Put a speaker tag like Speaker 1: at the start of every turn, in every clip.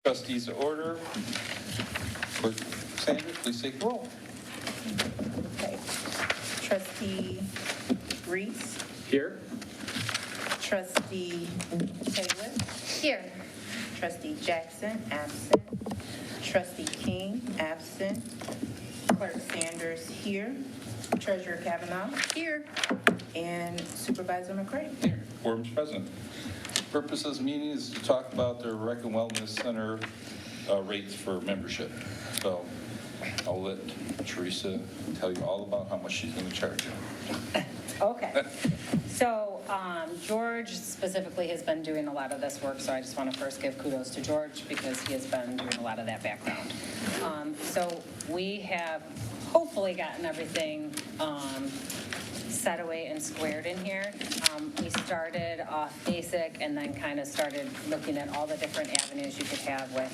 Speaker 1: Trustees to order. Clerk Sanders, please take the roll.
Speaker 2: Okay. Trustee Reese,
Speaker 3: Here.
Speaker 2: Trustee Taylor,
Speaker 4: Here.
Speaker 2: Trustee Jackson, absent. Trustee King, absent. Clerk Sanders here. Treasurer Kavanaugh
Speaker 4: Here.
Speaker 2: and Supervisor McCray.
Speaker 1: Here, quorum's present. Purpose of this meeting is to talk about the Rec and Wellness Center rates for membership. So I'll let Teresa tell you all about how much she's going to charge you.
Speaker 4: Okay. So George specifically has been doing a lot of this work, so I just want to first give kudos to George because he has been doing a lot of that background. So we have hopefully gotten everything set away and squared in here. We started off basic and then kind of started looking at all the different avenues you could have with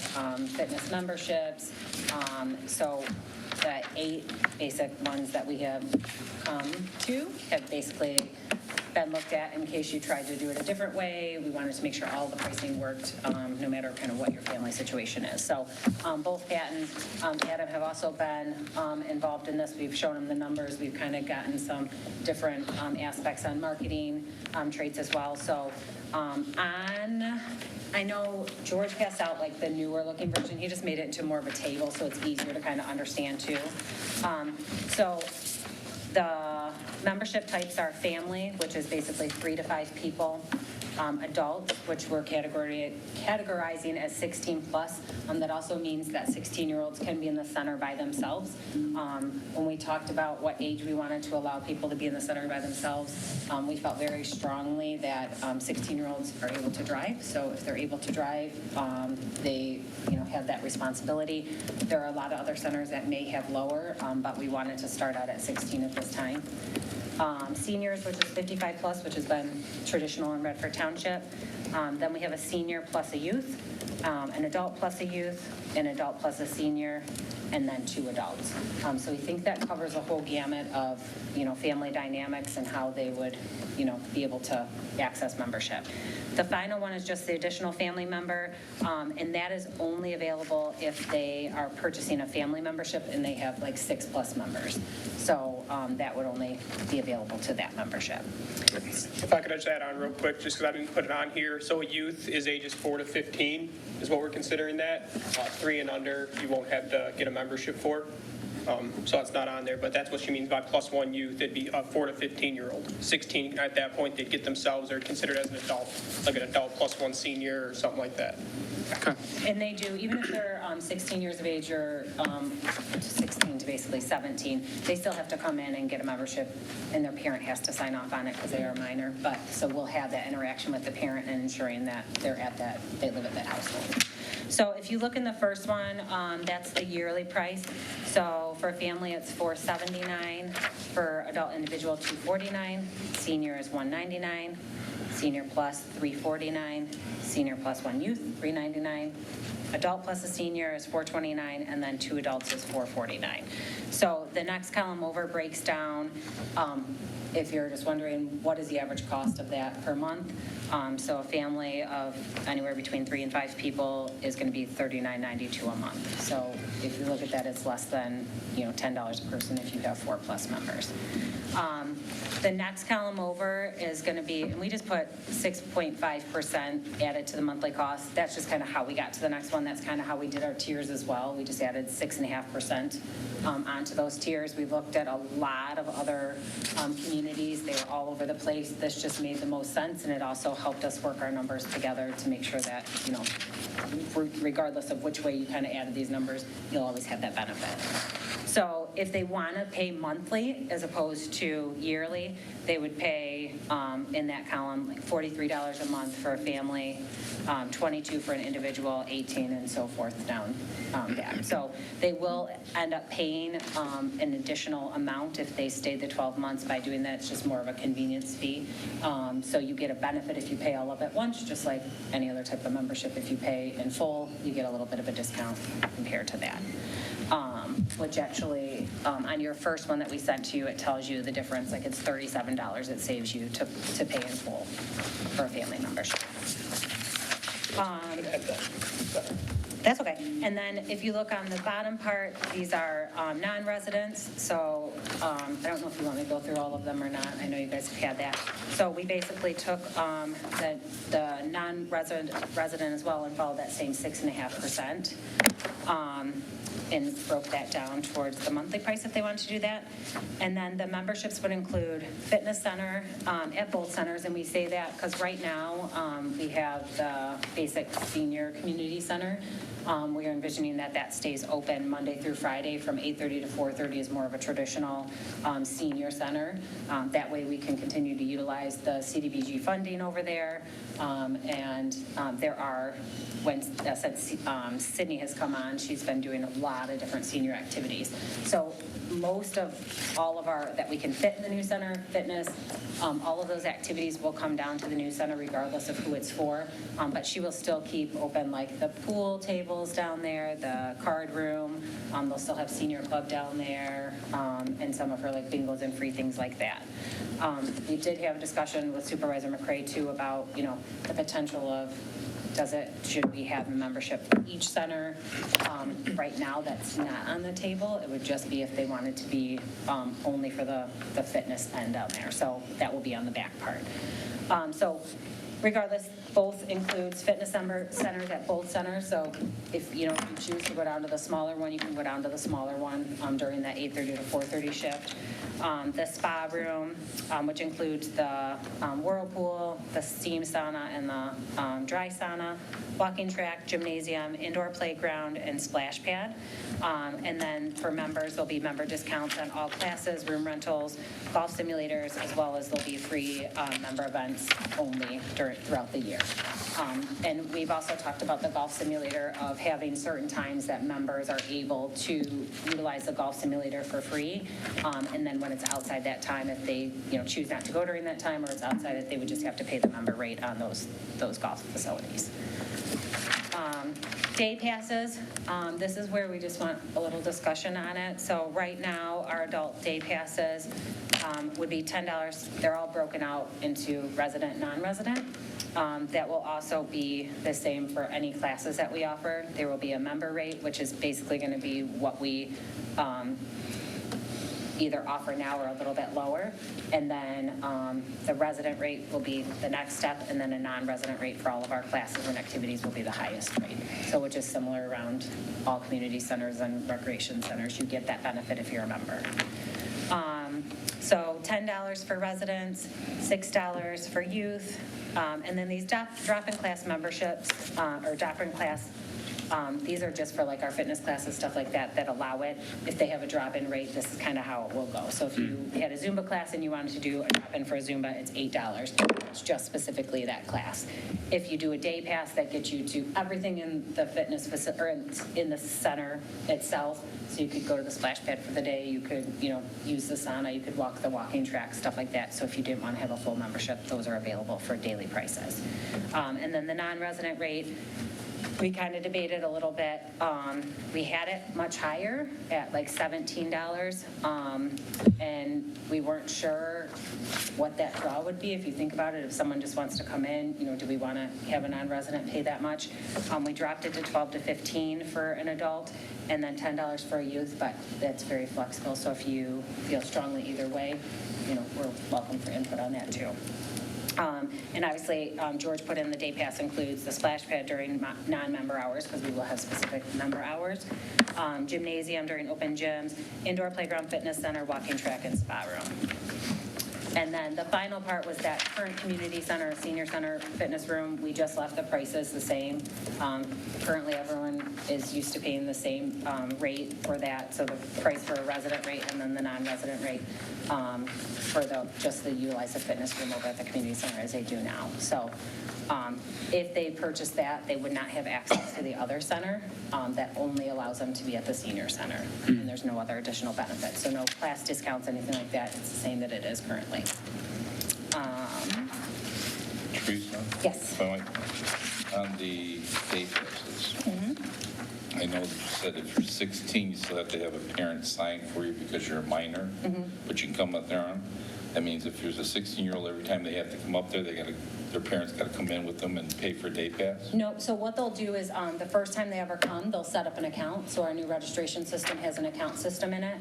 Speaker 4: fitness memberships. So the 8 basic ones that we have come to have basically been looked at in case you tried to do it a different way. We wanted to make sure all the pricing worked, no matter kind of what your family situation is. So both Pat and Adam have also been involved in this. We've shown them the numbers. We've kind of gotten some different aspects on marketing traits as well. So I know George passed out like the newer looking version. He just made it into more of a table so it's easier to kind of understand too. So the membership types are family, which is basically 3 to 5 people. Adult, which we're categorizing as 16 plus. That also means that 16-year-olds can be in the center by themselves. When we talked about what age we wanted to allow people to be in the center by themselves, we felt very strongly that 16-year-olds are able to drive. So if they're able to drive, they have that responsibility. There are a lot of other centers that may have lower, but we wanted to start out at 16 at this time. Seniors, which is 55 plus, which has been traditional in Redford Township. Then we have a senior plus a youth, an adult plus a youth, an adult plus a senior, and then 2 adults. So we think that covers a whole gamut of, family dynamics and how they would, be able to access membership. The final one is just the additional family member, and that is only available if they are purchasing a family membership and they have like 6 plus members. So that would only be available to that membership.
Speaker 3: If I could just add on real quick, just because I didn't put it on here. So a youth is ages 4 to 15 is what we're considering that. 3 and under, you won't have to get a membership for. So it's not on there, but that's what she means by plus 1 youth. It'd be a 4 to 15-year-old. 16, at that point, they'd get themselves, they're considered as an adult, like an adult plus 1 senior or something like that.
Speaker 4: And they do, even if they're 16 years of age or 16 to basically 17, they still have to come in and get a membership, and their parent has to sign off on it because they are a minor. But so we'll have that interaction with the parent and ensuring that they live at that household. So if you look in the first one, that's the yearly price. So for a family, it's $479. For adult individual, $249. Senior is $199. Senior plus $349. Senior plus 1 youth, $399. Adult plus a senior is $429, and then 2 adults is $449. So the next column over breaks down, if you're just wondering, what is the average cost of that per month? So a family of anywhere between 3 and 5 people is going to be $39.92 a month. So if you look at that, it's less than $10 a person if you have 4 plus members. The next column over is going to be, and we just put 6.5% added to the monthly cost. That's just kind of how we got to the next one. That's kind of how we did our tiers as well. We just added 6.5% onto those tiers. We looked at a lot of other communities. They were all over the place. This just made the most sense, and it also helped us work our numbers together to make sure that, regardless of which way you kind of added these numbers, you'll always have that benefit. So if they want to pay monthly as opposed to yearly, they would pay in that column like $43 a month for a family, $22 for an individual, $18 and so forth down back. So they will end up paying an additional amount if they stay the 12 months. By doing that, it's just more of a convenience fee. So you get a benefit if you pay all of it at once, just like any other type of membership. If you pay in full, you get a little bit of a discount compared to that. Which actually, on your first one that we sent to you, it tells you the difference, like it's $37 it saves you to pay in full for a family membership. That's okay. And then if you look on the bottom part, these are non-residents. So I don't know if you want me to go through all of them or not. I know you guys have had that. So we basically took the non-resident as well and followed that same 6.5%. And broke that down towards the monthly price if they wanted to do that. And then the memberships would include fitness center at both centers, and we say that because right now we have the basic senior community center. We are envisioning that stays open Monday through Friday from 8:30 to 4:30 is more of a traditional senior center. That way we can continue to utilize the CDBG funding over there. And there are, since Sydney has come on, she's been doing a lot of different senior activities. So most of all of our, that we can fit in the new center, fitness, all of those activities will come down to the new center regardless of who it's for. But she will still keep open like the pool tables down there, the card room. They'll still have senior club down there, and some of her like bingos and free things like that. We did have a discussion with Supervisor McCray too about, the potential of should we have a membership for each center? Right now, that's not on the table. It would just be if they wanted to be only for the fitness end down there. So that will be on the back part. So regardless, both includes fitness centers at both centers. So if you choose to go down to the smaller one, you can go down to the smaller one during that 8:30 to 4:30 shift. The spa room, which includes the whirlpool, the steam sauna, and the dry sauna, walking track, gymnasium, indoor playground, and splash pad. And then for members, there'll be member discounts on all classes, room rentals, golf simulators, as well as there'll be free member events only throughout the year. And we've also talked about the golf simulator of having certain times that members are able to utilize the golf simulator for free. And then when it's outside that time, if they choose not to go during that time or it's outside it, they would just have to pay the member rate on those golf facilities. Day passes, this is where we just want a little discussion on it. So right now, our adult day passes would be $10. They're all broken out into resident, non-resident. That will also be the same for any classes that we offer. There will be a member rate, which is basically going to be what we either offer now or a little bit lower. And then the resident rate will be the next step, and then a non-resident rate for all of our classes and activities will be the highest rate. So which is similar around all community centers and recreation centers. You get that benefit if you're a member. So $10 for residents, $6 for youth, and then these drop-in class memberships, or drop-in class, these are just for like our fitness classes, stuff like that allow it. If they have a drop-in rate, this is kind of how it will go. So if you had a Zumba class and you wanted to do a drop-in for a Zumba, it's $8. It's just specifically that class. If you do a day pass, that gets you to everything in the fitness facility, or in the center itself. So you could go to the splash pad for the day, you could, use the sauna, you could walk the walking track, stuff like that. So if you didn't want to have a full membership, those are available for daily prices. And then the non-resident rate, we kind of debated a little bit. We had it much higher at like $17, and we weren't sure what that draw would be. If you think about it, if someone just wants to come in, do we want to have a non-resident pay that much? We dropped it to $12 to $15 for an adult, and then $10 for a youth, but that's very flexible. So if you feel strongly either way, we're welcome for input on that too. And obviously, George put in the day pass includes the splash pad during non-member hours, because we will have specific member hours, gymnasium during open gyms, indoor playground, fitness center, walking track, and spa room. And then the final part was that current community center, senior center, fitness room, we just left the prices the same. Currently, everyone is used to paying the same rate for that, so the price for a resident rate and then the non-resident rate for just the utilize the fitness room over at the community center as they do now. So if they purchase that, they would not have access to the other center that only allows them to be at the senior center. And there's no other additional benefits. So no class discounts, anything like that. It's the same that it is currently.
Speaker 1: Teresa?
Speaker 4: Yes.
Speaker 1: On the day passes, I know you said if you're 16, you still have to have a parent sign for you because you're a minor, but you can come up there on. That means if there's a 16-year-old, every time they have to come up there, they got to their parents got to come in with them and pay for a day pass?
Speaker 4: No, so what they'll do is, the first time they ever come, they'll set up an account. So our new registration system has an account system in it.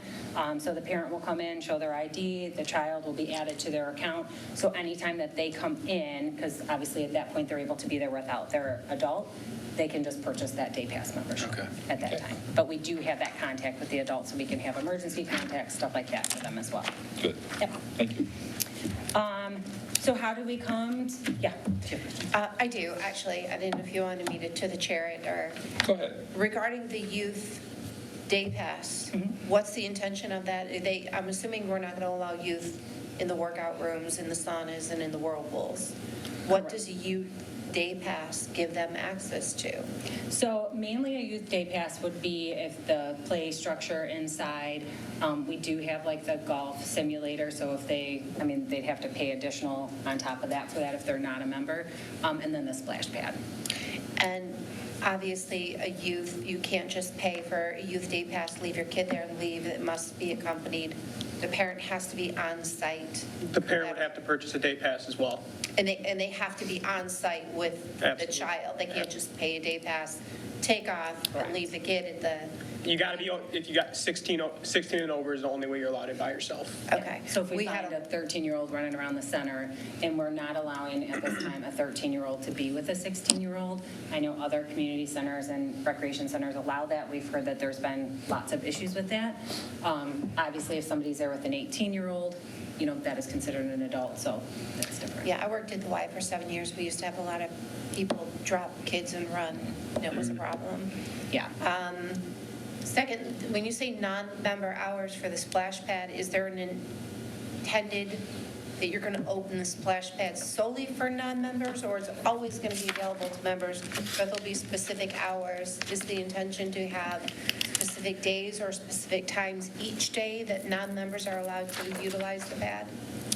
Speaker 4: So the parent will come in, show their ID, the child will be added to their account. So anytime that they come in, because obviously at that point they're able to be there without their adult, they can just purchase that day pass membership at that time. But we do have that contact with the adults, so we can have emergency contacts, stuff like that for them as well.
Speaker 1: Good.
Speaker 4: Yep.
Speaker 1: Thank you.
Speaker 4: So how do we come, yeah.
Speaker 5: I do, actually. I didn't know if you wanted me to the chair it or
Speaker 1: Go ahead.
Speaker 5: regarding the youth day pass, what's the intention of that? I'm assuming we're not going to allow youth in the workout rooms, in the saunas, and in the whirlpools. What does a youth day pass give them access to?
Speaker 4: So mainly a youth day pass would be if the play structure inside, we do have like the golf simulator, so if they'd have to pay additional on top of that for that if they're not a member, and then the splash pad.
Speaker 5: And obviously, you can't just pay for a youth day pass, leave your kid there and leave. It must be accompanied. The parent has to be on site.
Speaker 3: The parent would have to purchase a day pass as well.
Speaker 5: And they have to be on site with the
Speaker 3: Absolutely.
Speaker 5: child. They can't just pay a day pass, take off, and leave the kid at the,
Speaker 3: You got to be, if you got 16 and over is the only way you're allowed it by yourself.
Speaker 5: okay.
Speaker 4: So if we
Speaker 5: had
Speaker 4: find a 13-year-old running around the center and we're not allowing at this time a 13-year-old to be with a 16-year-old, I know other community centers and recreation centers allow that. We've heard that there's been lots of issues with that. Obviously, if somebody's there with an 18-year-old, that is considered an adult, so that's different.
Speaker 5: Yeah, I worked at the Y for 7 years. We used to have a lot of people drop kids and run, and it was a problem.
Speaker 4: Yeah.
Speaker 5: Second, when you say non-member hours for the splash pad, is there an intended that you're going to open the splash pad solely for non-members, or is it always going to be available to members, but there'll be specific hours? Is the intention to have specific days or specific times each day that non-members are allowed to utilize the pad?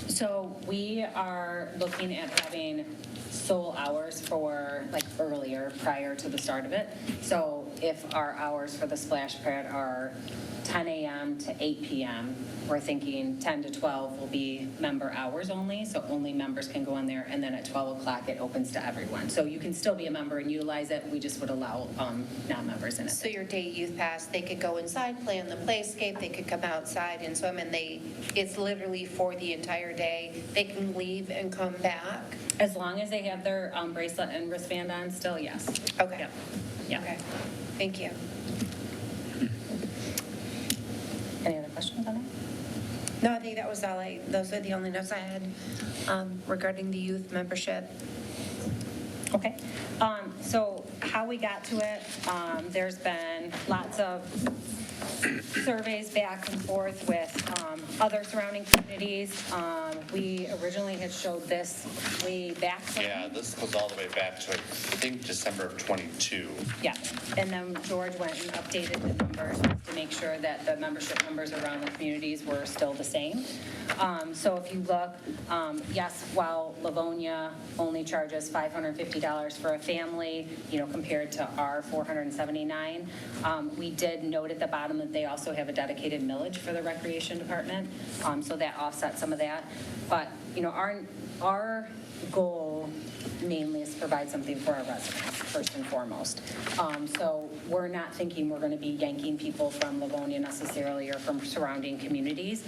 Speaker 4: So we are looking at having sole hours for like earlier, prior to the start of it. So if our hours for the splash pad are 10 a.m. to 8 p.m., we're thinking 10 to 12 will be member hours only, so only members can go in there, and then at 12 o'clock it opens to everyone. So you can still be a member and utilize it, we just would allow non-members in it.
Speaker 5: So your day youth pass, they could go inside, play on the playscape, they could come outside and swim, and it's literally for the entire day. They can leave and come back.
Speaker 4: As long as they have their bracelet and wristband on still, yes.
Speaker 5: Okay.
Speaker 4: Yep. Yeah.
Speaker 5: Okay, thank you.
Speaker 4: Any other questions on it?
Speaker 5: No, I think that was those are the only notes I had regarding the youth membership.
Speaker 4: Okay. So how we got to it, there's been lots of surveys back and forth with other surrounding communities. We originally had showed this way back.
Speaker 6: Yeah, this goes all the way back to, I think, December of '22.
Speaker 4: Yeah, and then George went and updated the numbers to make sure that the membership numbers around the communities were still the same. So if you look, yes, while Livonia only charges $550 for a family, compared to our $479, we did note at the bottom that they also have a dedicated millage for the recreation department, so that offsets some of that. But, our goal mainly is to provide something for our residents, first and foremost. So we're not thinking we're going to be yanking people from Livonia necessarily or from surrounding communities.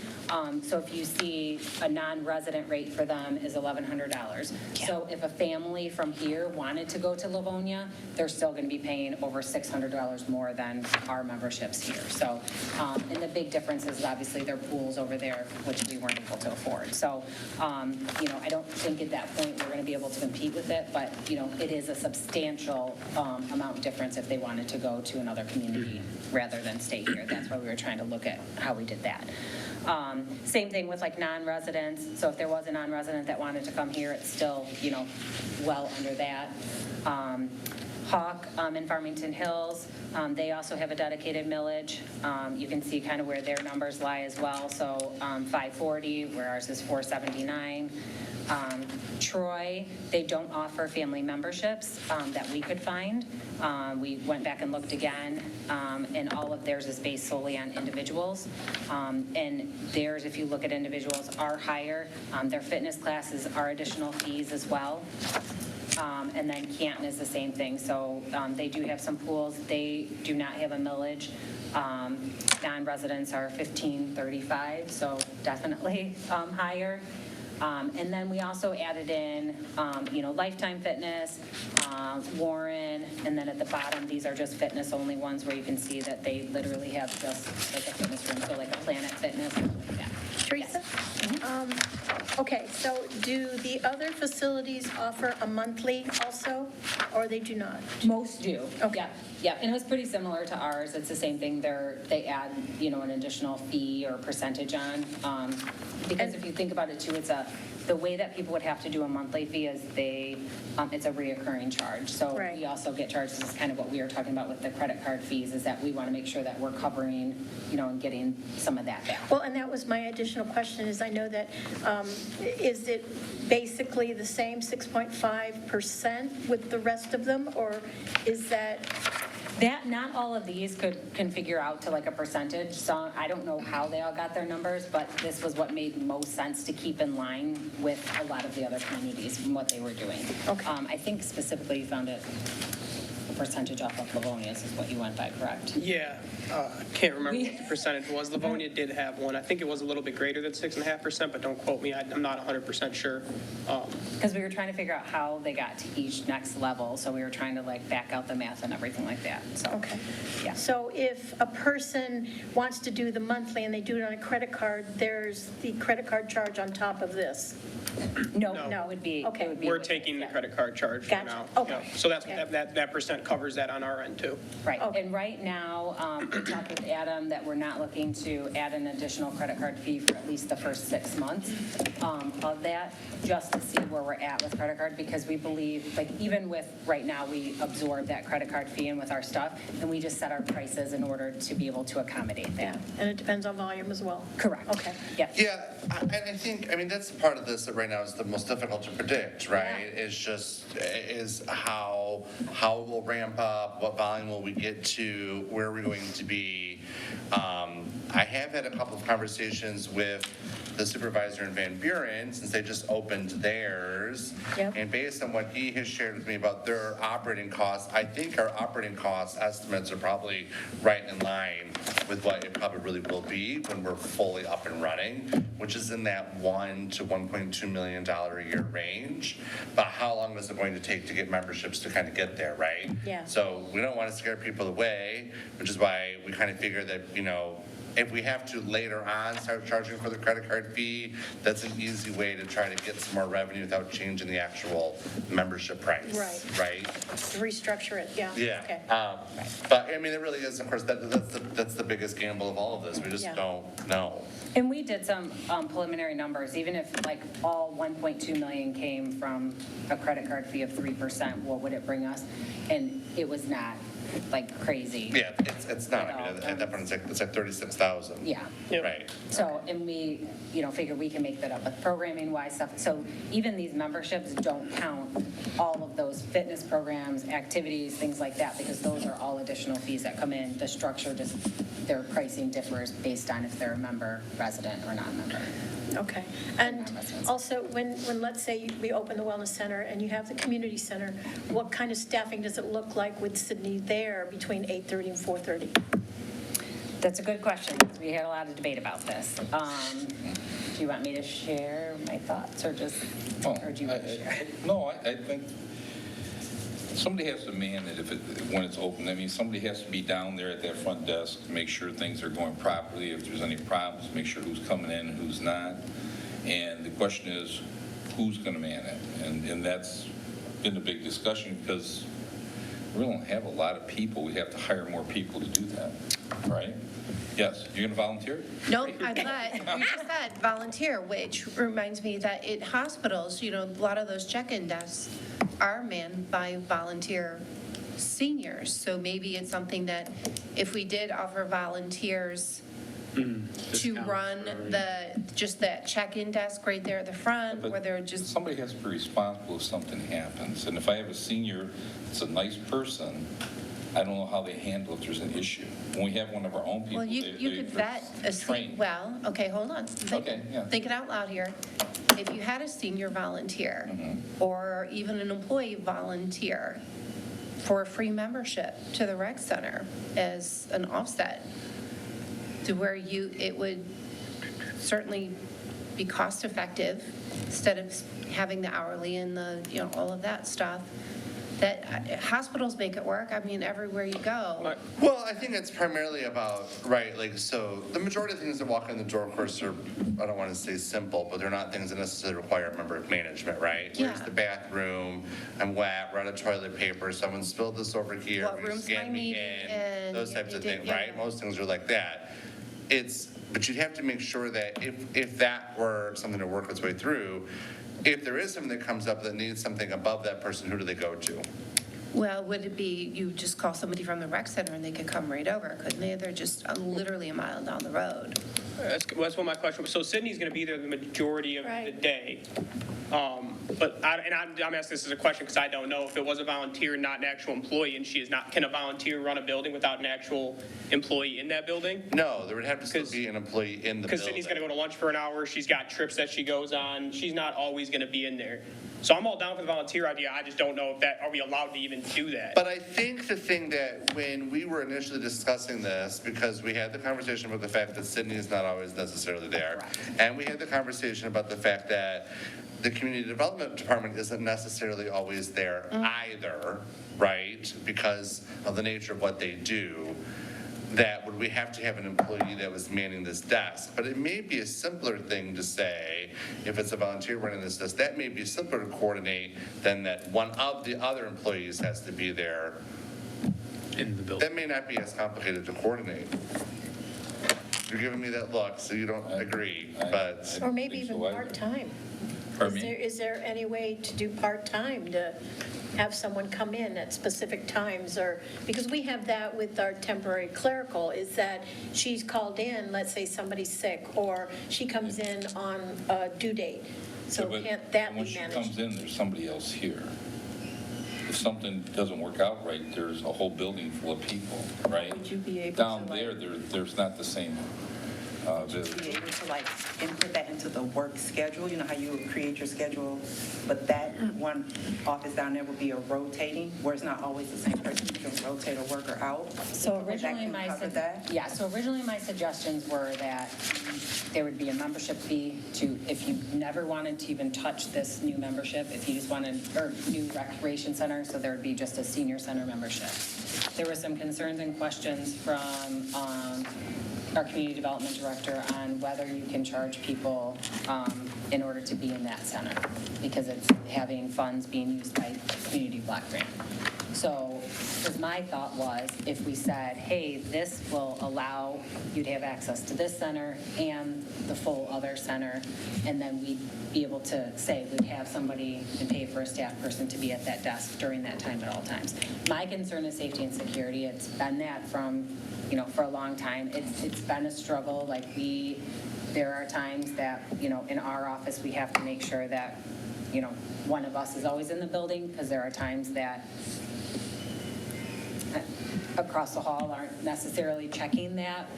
Speaker 4: So if you see a non-resident rate for them is $1,100. So if a family from here wanted to go to Livonia, they're still going to be paying over $600 more than our memberships here. So, and the big difference is obviously their pools over there, which we weren't able to afford. So, I don't think at that point we're going to be able to compete with it, but, it is a substantial amount difference if they wanted to go to another community rather than stay here. That's why we were trying to look at how we did that. Same thing with like non-residents. So if there was a non-resident that wanted to come here, it's still, well under that. Hawk in Farmington Hills, they also have a dedicated millage. You can see kind of where their numbers lie as well. So 540, where ours is 479. Troy, they don't offer family memberships that we could find. We went back and looked again, and all of theirs is based solely on individuals. And theirs, if you look at individuals, are higher. Their fitness classes are additional fees as well. And then Canton is the same thing. So they do have some pools. They do not have a millage. Non-residents are $15.35, so definitely higher. And then we also added in, Lifetime Fitness, Warren, and then at the bottom, these are just fitness-only ones where you can see that they literally have just like a fitness room, so like a Planet Fitness, something like that.
Speaker 7: Teresa? Okay, so do the other facilities offer a monthly also, or they do not?
Speaker 4: Most do.
Speaker 7: Okay.
Speaker 4: Yeah, yeah, and it was pretty similar to ours. It's the same thing. They add, an additional fee or percentage on. Because if you think about it too, the way that people would have to do a monthly fee is it's a reoccurring charge. So
Speaker 7: Right.
Speaker 4: we also get charged, this is kind of what we were talking about with the credit card fees, is that we want to make sure that we're covering, and getting some of that back.
Speaker 7: Well, and that was my additional question, is I know that, is it basically the same 6.5% with the rest of them, or is that,
Speaker 4: That, not all of these can figure out to like a percentage, so I don't know how they all got their numbers, but this was what made most sense to keep in line with a lot of the other communities and what they were doing.
Speaker 7: Okay.
Speaker 4: I think specifically you found it, a percentage off of Livonia's is what you went by, correct?
Speaker 3: Yeah, I can't remember what the percentage was. Livonia did have one. I think it was a little bit greater than 6.5%, but don't quote me. I'm not 100% sure.
Speaker 4: Because we were trying to figure out how they got to each next level, so we were trying to like back out the math and everything like that, so.
Speaker 7: okay.
Speaker 4: Yeah.
Speaker 7: So if a person wants to do the monthly and they do it on a credit card, there's the credit card charge on top of this?
Speaker 4: No,
Speaker 3: No.
Speaker 4: it would be.
Speaker 7: Okay.
Speaker 4: It would be
Speaker 3: We're
Speaker 4: with-
Speaker 3: taking the
Speaker 4: yeah.
Speaker 3: credit card charge for
Speaker 7: Gotcha.
Speaker 3: now.
Speaker 7: Okay.
Speaker 3: Yeah. So that's,
Speaker 7: Okay.
Speaker 3: that percent covers that on our end too.
Speaker 4: Right,
Speaker 7: Okay.
Speaker 4: and right now, we talked with Adam that we're not looking to add an additional credit card fee for at least the first 6 months of that, just to see where we're at with credit card, because we believe, like, even with, right now, we absorb that credit card fee in with our stuff, and we just set our prices in order to be able to accommodate
Speaker 7: Yeah,
Speaker 4: that.
Speaker 7: and it depends on volume as well?
Speaker 4: Correct.
Speaker 7: Okay.
Speaker 4: Yeah.
Speaker 6: Yeah, and I think, that's part of this that right now is the most difficult to predict, right? Is how we'll ramp up, what volume will we get to, where are we going to be? I have had a couple of conversations with the supervisor in Van Buren, since they just opened theirs.
Speaker 7: Yep.
Speaker 6: And based on what he has shared with me about their operating costs, I think our operating cost estimates are probably right in line with what it probably really will be when we're fully up and running, which is in that $1 to $1.2 million a year range. But how long is it going to take to get memberships to kind of get there, right?
Speaker 7: Yeah.
Speaker 6: So we don't want to scare people away, which is why we kind of figure that, if we have to later on start charging for the credit card fee, that's an easy way to try to get some more revenue without changing the actual membership price.
Speaker 7: Right.
Speaker 6: Right?
Speaker 7: To restructure it, yeah.
Speaker 6: Yeah.
Speaker 7: Okay.
Speaker 6: But it really is, of course, that's the biggest gamble of all of this. We just
Speaker 7: Yeah.
Speaker 6: don't know.
Speaker 4: And we did some preliminary numbers, even if like all 1.2 million came from a credit card fee of 3%, what would it bring us? And it was not like crazy.
Speaker 6: Yeah, it's not. At that point, it's like 36,000.
Speaker 4: Yeah.
Speaker 3: Yep.
Speaker 6: Right.
Speaker 4: So, and we, figure we can make that up with programming wise stuff. So even these memberships don't count all of those fitness programs, activities, things like that, because those are all additional fees that come in. The structure just, their pricing differs based on if they're a member, resident, or non-member.
Speaker 7: Okay. And also, when let's say we open the wellness center and you have the community center, what kind of staffing does it look like with Sydney there between 8:30 and 4:30?
Speaker 4: That's a good question. We had a lot of debate about this. Do you want me to share my thoughts or just, or do you want to share?
Speaker 1: No, I think somebody has to man it when it's open. I mean, somebody has to be down there at that front desk to make sure things are going properly. If there's any problems, make sure who's coming in and who's not. And the question is, who's going to man it? And that's been a big discussion because we don't have a lot of people. We have to hire more people to do that, right? Yes, you're going to volunteer?
Speaker 5: No, I'm not. You just said volunteer, which reminds me that at hospitals, a lot of those check-in desks are manned by volunteer seniors. So maybe it's something that if we did offer volunteers to run just that check-in desk right there at the front,
Speaker 1: But
Speaker 5: where they're just,
Speaker 1: Somebody has to be responsible if something happens. And if I have a senior that's a nice person, I don't know how they handle if there's an issue. When we have one of our own people,
Speaker 5: well, you could vet a,
Speaker 1: trained.
Speaker 5: well, okay, hold on.
Speaker 1: Okay, yeah.
Speaker 5: Think it out loud here. If you had a senior volunteer, or even an employee volunteer for a free membership to the rec center as an offset, to where it would certainly be cost-effective, instead of having the hourly and the, all of that stuff, that hospitals make it work, I mean, everywhere you go.
Speaker 6: Well, I think it's primarily about, right, like, so the majority of things that walk in the door, of course, are, I don't want to say simple, but they're not things that necessarily require a member of management, right? Where's
Speaker 5: Yeah.
Speaker 6: the bathroom? I'm wet, we're out of toilet paper, someone spilled this over here,
Speaker 5: What room's
Speaker 6: scan
Speaker 5: my
Speaker 6: me
Speaker 5: meeting?
Speaker 6: in,
Speaker 5: And
Speaker 6: those types
Speaker 5: you
Speaker 6: of
Speaker 5: did-
Speaker 6: things,
Speaker 5: yeah.
Speaker 6: right? Most things are like that. But you'd have to make sure that if that were something to work its way through, if there is something that comes up that needs something above that person, who do they go to?
Speaker 5: Well, would it be, you just call somebody from the rec center and they could come right over, couldn't they? They're just literally a mile down the road.
Speaker 3: That's what my question was. So Sydney's going to be there the majority of the
Speaker 7: Right.
Speaker 3: day. But I'm asking this as a question because I don't know if it was a volunteer, not an actual employee, and she is not, can a volunteer run a building without an actual employee in that building?
Speaker 6: No, there would have to still
Speaker 3: 'Cause-
Speaker 6: be an employee in the building.
Speaker 3: Because Sydney's going to go to lunch for an hour, she's got trips that she goes on, she's not always going to be in there. So I'm all down for the volunteer idea, I just don't know if are we allowed to even do that?
Speaker 6: But I think the thing that when we were initially discussing this, because we had the conversation about the fact that Sydney is not always necessarily there, and we had the conversation about the fact that the community development department isn't necessarily always there either, right? Because of the nature of what they do, that would we have to have an employee that was manning this desk? But it may be a simpler thing to say, if it's a volunteer running this desk, that may be simpler to coordinate than that one of the other employees has to be there.
Speaker 8: In the building.
Speaker 6: That may not be as complicated to coordinate. You're giving me that look, so you don't agree, but.
Speaker 7: Or maybe
Speaker 1: think
Speaker 7: even
Speaker 1: so either.
Speaker 7: part-time.
Speaker 1: Pardon me?
Speaker 7: Is there any way to do part-time, to have someone come in at specific times? Or, because we have that with our temporary clerical, is that she's called in, let's say somebody's sick, or she comes in on a due date. So
Speaker 1: But
Speaker 7: can't that
Speaker 1: when
Speaker 7: be
Speaker 1: she
Speaker 7: managed?
Speaker 1: comes in, there's somebody else here. If something doesn't work out right, there's a whole building full of people, right?
Speaker 2: Would you be able
Speaker 1: Down
Speaker 2: to,
Speaker 1: there, there's not the same.
Speaker 2: be able to like input that into the work schedule? You know how you would create your schedule, but that one office down there would be a rotating, where it's not always the same person, you can rotate a worker out?
Speaker 4: So
Speaker 2: Would that
Speaker 4: originally,
Speaker 2: cover that?
Speaker 4: so originally my suggestions were that there would be a membership fee to, if you never wanted to even touch this new membership, if you just wanted, or new recreation center, so there would be just a senior center membership. There were some concerns and questions from our community development director on whether you can charge people in order to be in that center, because it's having funds being used by community block grant. So, because my thought was, if we said, hey, this will allow you to have access to this center and the full other center, and then we'd be able to say, we'd have somebody and pay for a staff person to be at that desk during that time at all times. My concern is safety and security. It's been that from, for a long time. It's been a struggle. There are times that, in our office, we have to make sure that, one of us is always in the building, because there are times that across the hall aren't necessarily checking that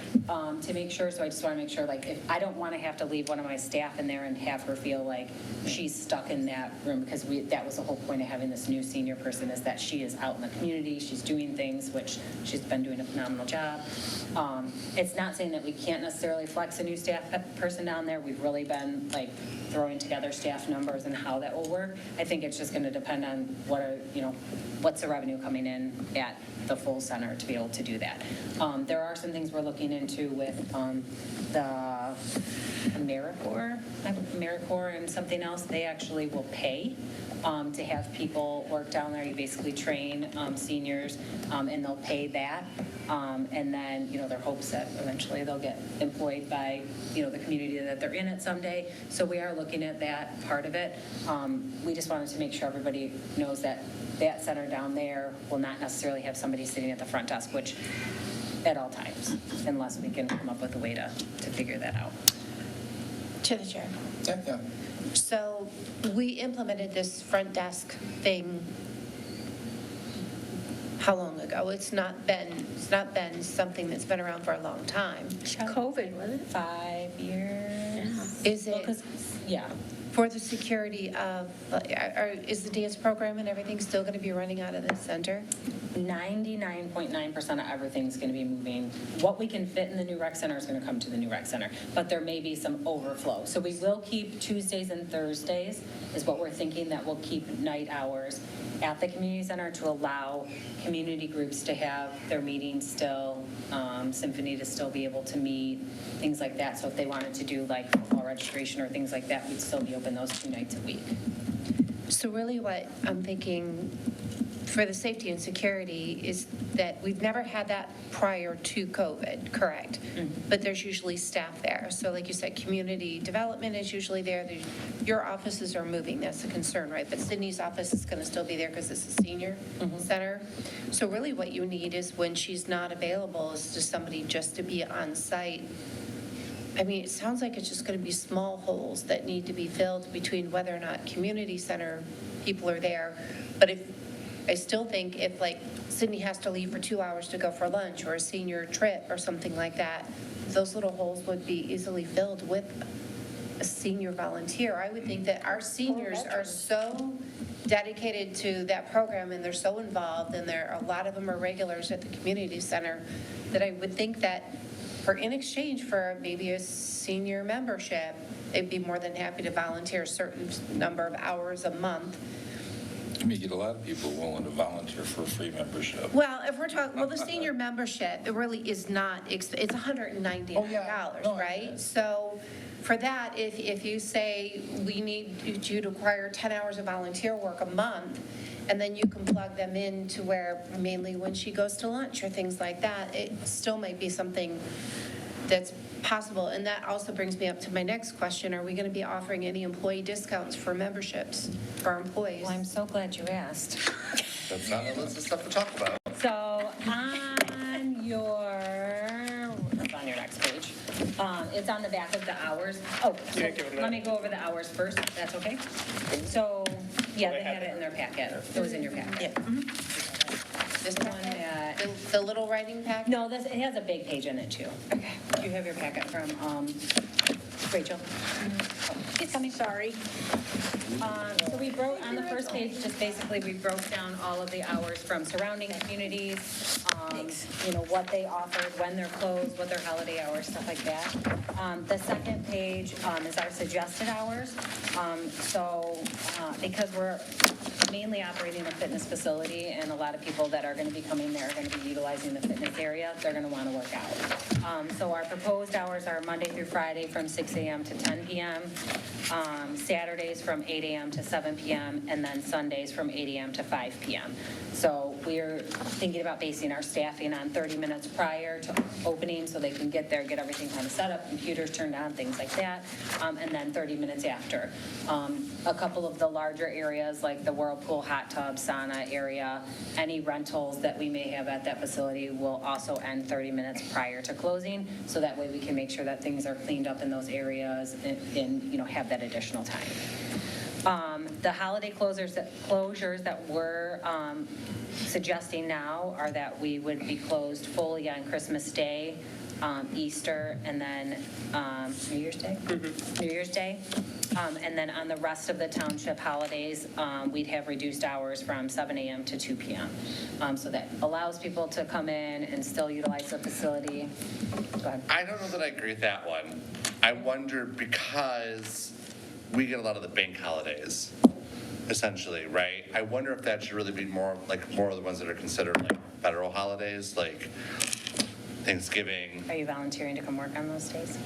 Speaker 4: to make sure. So I just want to make sure, if I don't want to have to leave one of my staff in there and have her feel like she's stuck in that room, because that was the whole point of having this new senior person, is that she is out in the community, she's doing things, which she's been doing a phenomenal job. It's not saying that we can't necessarily flex a new staff person down there. We've really been throwing together staff numbers and how that will work. I think it's just going to depend on what's the revenue coming in at the full center to be able to do that. There are some things we're looking into with the AmeriCorps and something else. They actually will pay to have people work down there. You basically train seniors, and they'll pay that. And then, their hopes that eventually they'll get employed by, the community that they're in it someday. So we are looking at that part of it. We just wanted to make sure everybody knows that that center down there will not necessarily have somebody sitting at the front desk, which at all times, unless we can come up with a way to figure that out.
Speaker 5: To the chair.
Speaker 1: Yeah.
Speaker 5: So we implemented this front desk thing how long ago? It's not been something that's been around for a long time.
Speaker 7: COVID, wasn't it?
Speaker 4: 5 years.
Speaker 5: Is
Speaker 4: Well,
Speaker 5: it
Speaker 4: 'cause- yeah.
Speaker 5: for the security of, is the dance program and everything still going to be running out of the center?
Speaker 4: 99.9% of everything's going to be moving. What we can fit in the new rec center is going to come to the new rec center, but there may be some overflow. So we will keep Tuesdays and Thursdays, is what we're thinking, that we'll keep night hours at the community center to allow community groups to have their meetings still, Symphony to still be able to meet, things like that. So if they wanted to do like football registration or things like that, we'd still be open those 2 nights a week.
Speaker 5: So really what I'm thinking for the safety and security is that we've never had that prior to COVID, correct? But there's usually staff there. So like you said, community development is usually there. Your offices are moving, that's a concern, right? But Sydney's office is going to still be there because it's a senior center. So really what you need is when she's not available is just somebody just to be on site. I mean, it sounds like it's just going to be small holes that need to be filled between whether or not community center people are there. But I still think if like Sydney has to leave for 2 hours to go for lunch or a senior trip or something like that, those little holes would be easily filled with a senior volunteer. I would think that our seniors are so dedicated to that program and they're so involved and a lot of them are regulars at the community center that I would think that in exchange for maybe a senior membership, they'd be more than happy to volunteer a certain number of hours a month.
Speaker 1: You may get a lot of people willing to volunteer for a free membership.
Speaker 5: Well, if we're talking, the senior membership, it really is not, it's $199,
Speaker 1: Oh, yeah. No, I
Speaker 5: right?
Speaker 1: understand.
Speaker 5: So for that, if you say we need you to acquire 10 hours of volunteer work a month, and then you can plug them in to where mainly when she goes to lunch or things like that, it still might be something that's possible. And that also brings me up to my next question. Are we going to be offering any employee discounts for memberships for our employees?
Speaker 4: Well, I'm so glad you asked.
Speaker 6: That's not a list of stuff to talk about.
Speaker 4: So on your next page, it's on the back of the hours. Oh, so
Speaker 3: Yeah, give them
Speaker 4: let
Speaker 3: that.
Speaker 4: me go over the hours first, if that's okay? So, yeah, they had it in their packet. It was in your packet. This one that,
Speaker 5: The little writing packet?
Speaker 4: no, it has a big page in it too. Okay. You have your packet from Rachel? It's coming.
Speaker 7: Sorry.
Speaker 4: So we broke, on the first page, just basically, we broke down all of the hours from surrounding communities, what they offered, when they're closed, what their holiday hours, stuff like that. The second page is our suggested hours. Because we're mainly operating a fitness facility, and a lot of people that are going to be coming there are going to be utilizing the fitness area, they're going to want to work out. So our proposed hours are Monday through Friday from 6 a.m. to 10 p.m., Saturdays from 8 a.m. to 7 p.m., and then Sundays from 8 a.m. to 5 p.m. So we're thinking about basing our staffing on 30 minutes prior to opening so they can get there, get everything kind of set up, computers turned on, things like that, and then 30 minutes after. A couple of the larger areas like the Whirlpool hot tub sauna area, any rentals that we may have at that facility will also end 30 minutes prior to closing, so that way we can make sure that things are cleaned up in those areas and have that additional time. The holiday closures that we're suggesting now are that we would be closed fully on Christmas Day, Easter, and then New Year's Day? New Year's Day. And then on the rest of the township holidays, we'd have reduced hours from 7 a.m. to 2 p.m. So that allows people to come in and still utilize the facility. Go ahead.
Speaker 6: I don't know that I agree with that one. I wonder because we get a lot of the bank holidays, essentially, right? I wonder if that should really be more of the ones that are considered like federal holidays, like Thanksgiving.
Speaker 4: Are you volunteering to come work on those days?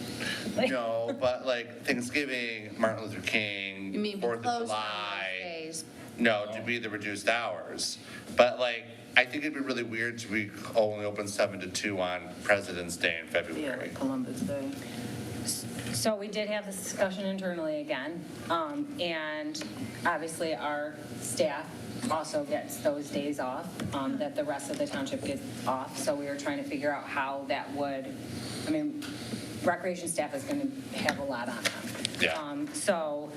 Speaker 6: No, but like Thanksgiving, Martin Luther King,
Speaker 5: You mean
Speaker 6: 4th of
Speaker 5: closed on
Speaker 6: July.
Speaker 5: those days?
Speaker 6: No, to be the reduced hours. But like, I think it'd be really weird to be only open 7 to 2 on President's Day in February.
Speaker 2: Columbus Day.
Speaker 4: So we did have this discussion internally again, and obviously our staff also gets those days off, that the rest of the township gets off. So we were trying to figure out how that would, I mean, recreation staff is going to have a lot on them.
Speaker 6: Yeah.
Speaker 4: So,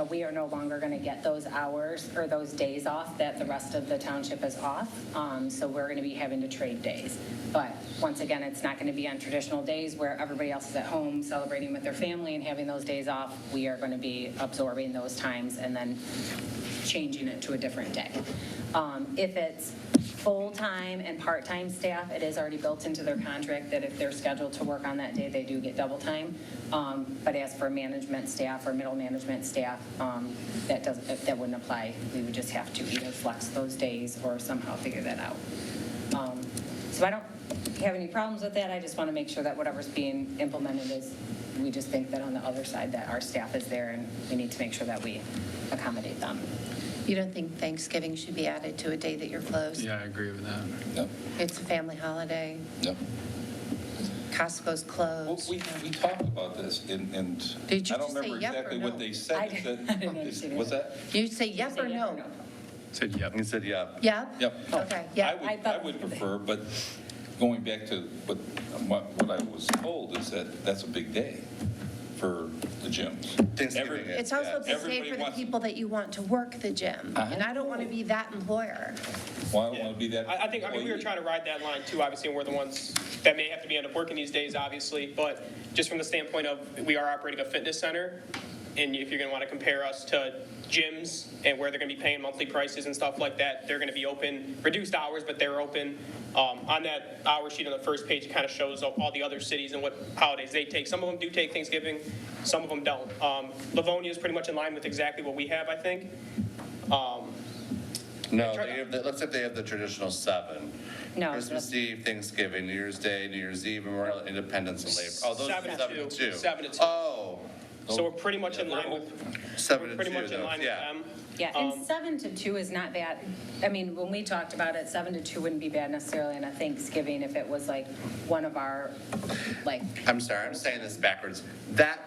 Speaker 4: we are no longer going to get those hours or those days off that the rest of the township is off. So we're going to be having to trade days. But once again, it's not going to be on traditional days where everybody else is at home celebrating with their family and having those days off. We are going to be absorbing those times and then changing it to a different day. If it's full-time and part-time staff, it is already built into their contract that if they're scheduled to work on that day, they do get double time. But as for management staff or middle management staff, that wouldn't apply. We would just have to either flex those days or somehow figure that out. So I don't have any problems with that. I just want to make sure that whatever's being implemented is, we just think that on the other side that our staff is there and we need to make sure that we accommodate them.
Speaker 5: You don't think Thanksgiving should be added to a day that you're closed?
Speaker 8: Yeah, I agree with that.
Speaker 1: Yep,
Speaker 5: It's a family holiday,
Speaker 1: yep.
Speaker 5: Costco's
Speaker 1: Well,
Speaker 5: closed.
Speaker 1: we talked about this, and
Speaker 5: Did you
Speaker 1: I don't
Speaker 5: just say
Speaker 1: remember
Speaker 5: yep or
Speaker 1: exactly
Speaker 5: no?
Speaker 1: what they said.
Speaker 4: I
Speaker 1: It
Speaker 4: didn't-
Speaker 1: said-
Speaker 4: I didn't understand
Speaker 1: What's that?
Speaker 5: You say yep or no?
Speaker 8: Said yep.
Speaker 6: He said, yep.
Speaker 5: Yep?
Speaker 1: Yep.
Speaker 5: Okay, yeah.
Speaker 1: I would prefer, but going back to what I was told is that that's a big day for the gyms.
Speaker 6: Thanksgiving is.
Speaker 5: It's also
Speaker 6: Yeah.
Speaker 5: the day
Speaker 1: Everybody
Speaker 5: for the
Speaker 1: wants-
Speaker 5: people that you want to work the gym. And I don't want to be that employer.
Speaker 1: Well, I don't want to be that.
Speaker 3: I think, we were trying to ride that line too, obviously, and we're the ones that may have to end up working these days, obviously, but just from the standpoint of, we are operating a fitness center, and if you're going to want to compare us to gyms and where they're going to be paying monthly prices and stuff like that, they're going to be open, reduced hours, but they're open. On that hour sheet on the first page, it kind of shows all the other cities and what holidays they take. Some of them do take Thanksgiving, some of them don't. Livonia is pretty much in line with exactly what we have, I think.
Speaker 6: No, it looks like they have the traditional 7.
Speaker 4: No,
Speaker 6: Christmas Eve, Thanksgiving, New Year's Day, New Year's Eve, Memorial, Independence, and Labor. Oh, those are
Speaker 3: 7
Speaker 6: 7
Speaker 3: to
Speaker 6: to 2.
Speaker 3: 7 to 2.
Speaker 6: Oh,
Speaker 3: So we're pretty much in line with,
Speaker 6: 7
Speaker 3: we're
Speaker 6: to
Speaker 3: pretty
Speaker 6: 2,
Speaker 3: much in
Speaker 6: though.
Speaker 3: line with
Speaker 6: Yeah.
Speaker 3: them.
Speaker 4: Yeah, and 7 to 2 is not bad. I mean, when we talked about it, 7 to 2 wouldn't be bad necessarily on a Thanksgiving if it was like one of our, like,
Speaker 6: I'm sorry, I'm saying this backwards.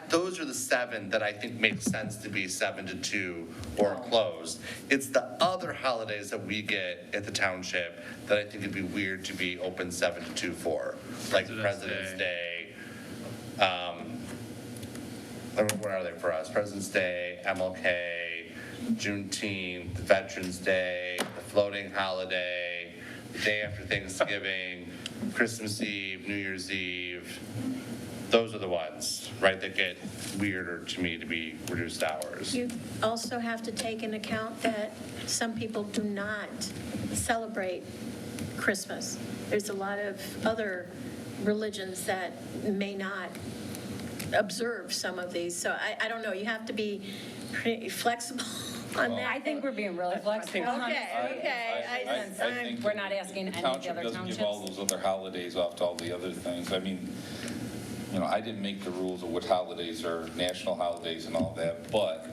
Speaker 6: Those are the 7 that I think make sense to be 7 to 2 or closed. It's the other holidays that we get at the township that I think it'd be weird to be open 7 to 2 for, like
Speaker 8: President's
Speaker 6: President's Day. What are they for us? President's Day, MLK, Juneteenth, Veterans Day, the floating holiday, the day after Thanksgiving, Christmas Eve, New Year's Eve. Those are the ones, right, that get weirder to me to be reduced hours.
Speaker 7: You also have to take into account that some people do not celebrate Christmas. There's a lot of other religions that may not observe some of these. So I don't know, you have to be pretty flexible on that.
Speaker 4: I think we're being really flexible.
Speaker 7: Okay.
Speaker 1: think
Speaker 4: We're not asking any of the
Speaker 1: Township
Speaker 4: other
Speaker 1: doesn't give all
Speaker 4: townships.
Speaker 1: those other holidays off to all the other things. I mean, I didn't make the rules of what holidays are national holidays and all that, but,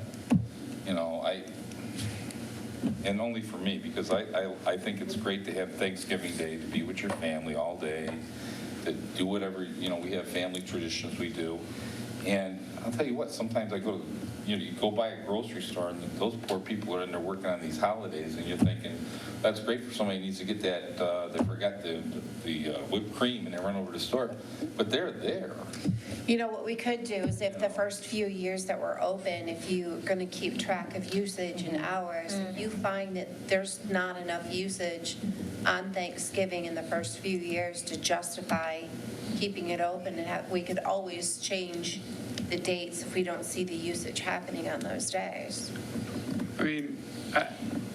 Speaker 1: and only for me, because I think it's great to have Thanksgiving Day, to be with your family all day, to do whatever, we have family traditions we do. And I'll tell you what, sometimes I go to, you go by a grocery store and those poor people are in there working on these holidays and you're thinking, that's great for somebody who needs to get that, they forgot the whipped cream and they run over to the store, but they're there.
Speaker 5: You know, what we could do is if the first few years that we're open, if you're going to keep track of usage and hours, if you find that there's not enough usage on Thanksgiving in the first few years to justify keeping it open, and we could always change the dates if we don't see the usage happening on those days.
Speaker 8: I mean,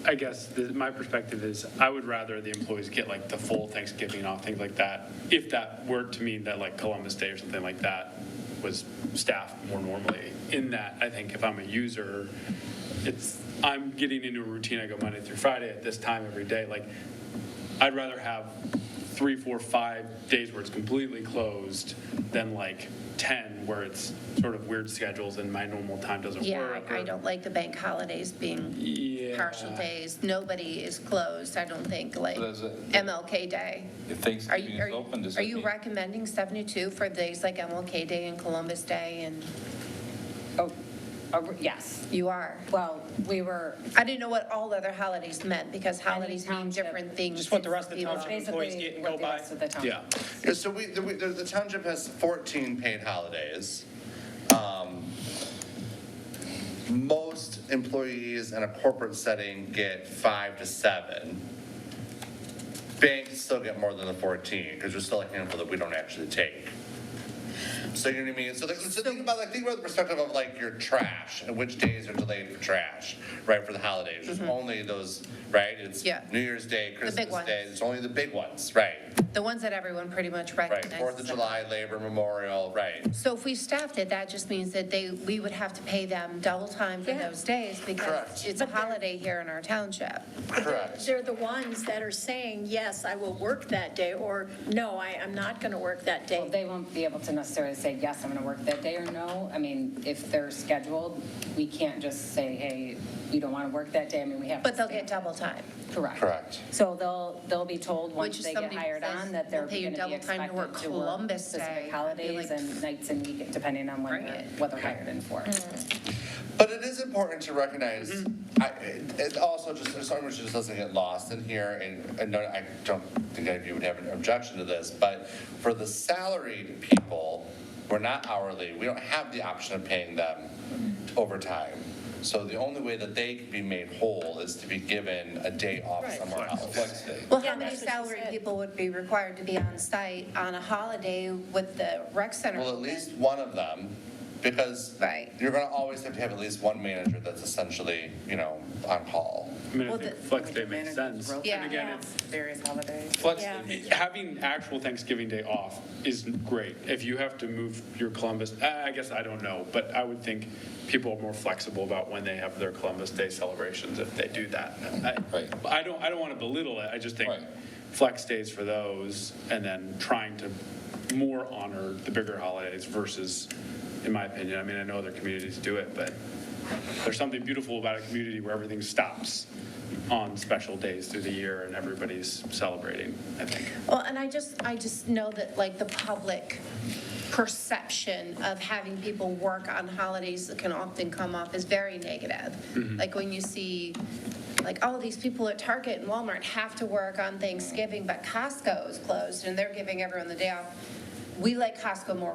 Speaker 8: I guess my perspective is I would rather the employees get like the full Thanksgiving off, things like that. If that were to mean that like Columbus Day or something like that was staffed more normally. In that, I think if I'm a user, I'm getting into a routine. I go Monday through Friday at this time every day. Like, I'd rather have 3, 4, 5 days where it's completely closed than like 10 where it's sort of weird schedules and my normal time doesn't
Speaker 5: Yeah,
Speaker 8: work.
Speaker 5: I don't like the bank holidays being
Speaker 8: Yeah.
Speaker 5: partial days. Nobody is closed, I don't think, like
Speaker 1: So does it-
Speaker 5: MLK Day.
Speaker 1: If
Speaker 5: Are
Speaker 1: Thanksgiving
Speaker 5: you,
Speaker 1: is open, does
Speaker 5: are
Speaker 1: that
Speaker 5: you
Speaker 1: mean?
Speaker 5: recommending 72 for days like MLK Day and Columbus Day and?
Speaker 4: Yes.
Speaker 5: You are.
Speaker 4: Well, we were
Speaker 5: I didn't know what all other holidays meant, because holidays mean
Speaker 4: township.
Speaker 5: different things.
Speaker 3: Just what the rest of the
Speaker 5: to people.
Speaker 3: township employees get
Speaker 4: basically
Speaker 3: and
Speaker 4: what
Speaker 3: go
Speaker 4: the
Speaker 3: by.
Speaker 4: rest of the township.
Speaker 8: Yeah.
Speaker 6: Yeah, so the township has 14 paid holidays. Most employees in a corporate setting get 5 to 7. Banks still get more than the 14, because there's still a handful that we don't actually take. So you know what I mean? So think about the perspective of like your trash and which days are delayed for trash, right, for the holidays. There's only those, right? It's
Speaker 5: Yeah.
Speaker 6: New Year's Day,
Speaker 5: big
Speaker 6: Christmas
Speaker 5: ones.
Speaker 6: Day, it's only the big ones, right?
Speaker 5: The ones that everyone pretty much
Speaker 6: Right,
Speaker 5: recognizes.
Speaker 6: 4th of July, Labor, Memorial, right.
Speaker 5: So if we staffed it, that just means that we would have to pay them double time for
Speaker 7: Yeah.
Speaker 5: those days, because
Speaker 6: Correct.
Speaker 5: it's a holiday here in our township.
Speaker 6: Correct.
Speaker 7: They're the ones that are saying, yes, I will work that day, or no, I'm not going to work that
Speaker 4: Well,
Speaker 7: day.
Speaker 4: they won't be able to necessarily say, yes, I'm going to work that day, or no. I mean, if they're scheduled, we can't just say, hey, you don't want to work that day. I mean, we have.
Speaker 5: But
Speaker 4: to
Speaker 5: they'll
Speaker 4: stand-
Speaker 5: get double time.
Speaker 4: Correct.
Speaker 6: Correct.
Speaker 4: So they'll be told
Speaker 5: Which
Speaker 4: once
Speaker 5: is
Speaker 4: they get
Speaker 5: somebody
Speaker 4: hired
Speaker 5: says
Speaker 4: on that they're
Speaker 5: they'll pay you
Speaker 4: going to be
Speaker 5: double time to
Speaker 4: expected
Speaker 5: work
Speaker 4: to work
Speaker 5: Columbus Day.
Speaker 4: specific
Speaker 5: I'd be
Speaker 4: holidays
Speaker 5: like-
Speaker 4: and nights and weekends, depending on
Speaker 5: Bring
Speaker 4: when
Speaker 5: it.
Speaker 4: what they're hired in for.
Speaker 6: But it is important to recognize, it also just, so much just doesn't get lost in here, and no, I don't think any of you would have an objection to this, but for the salaried people, we're not hourly, we don't have the option of paying them overtime. So the only way that they can be made whole is to be given a day off somewhere else.
Speaker 1: Flex day.
Speaker 5: Well,
Speaker 7: Yeah,
Speaker 5: how many
Speaker 7: that's what she
Speaker 5: salaried
Speaker 7: said.
Speaker 5: people would be required to be on site on a holiday with the rec center?
Speaker 6: Well, at
Speaker 5: open?
Speaker 6: least one of them, because
Speaker 5: Right.
Speaker 6: you're gonna always have to have at least one manager that's essentially, on call.
Speaker 8: I mean, I
Speaker 5: Well,
Speaker 8: think
Speaker 5: the-
Speaker 8: flex day makes sense.
Speaker 2: Rotate
Speaker 5: Yeah.
Speaker 8: And again,
Speaker 7: Yeah.
Speaker 8: it's,
Speaker 2: Various holidays.
Speaker 8: flex,
Speaker 7: Yeah.
Speaker 8: having actual Thanksgiving Day off is great. If you have to move your Columbus, I guess I don't know, but I would think people are more flexible about when they have their Columbus Day celebrations if they do that.
Speaker 1: Right.
Speaker 8: I don't want to belittle it, I just think
Speaker 1: Right.
Speaker 8: flex days for those, and then trying to more honor the bigger holidays versus, in my opinion, I mean, I know other communities do it, but there's something beautiful about a community where everything stops on special days through the year and everybody's celebrating, I think.
Speaker 5: Well, and I just know that like the public perception of having people work on holidays that can often come off as very negative. Like when you see, like, oh, these people at Target and Walmart have to work on Thanksgiving, but Costco is closed and they're giving everyone the day off. We like Costco more.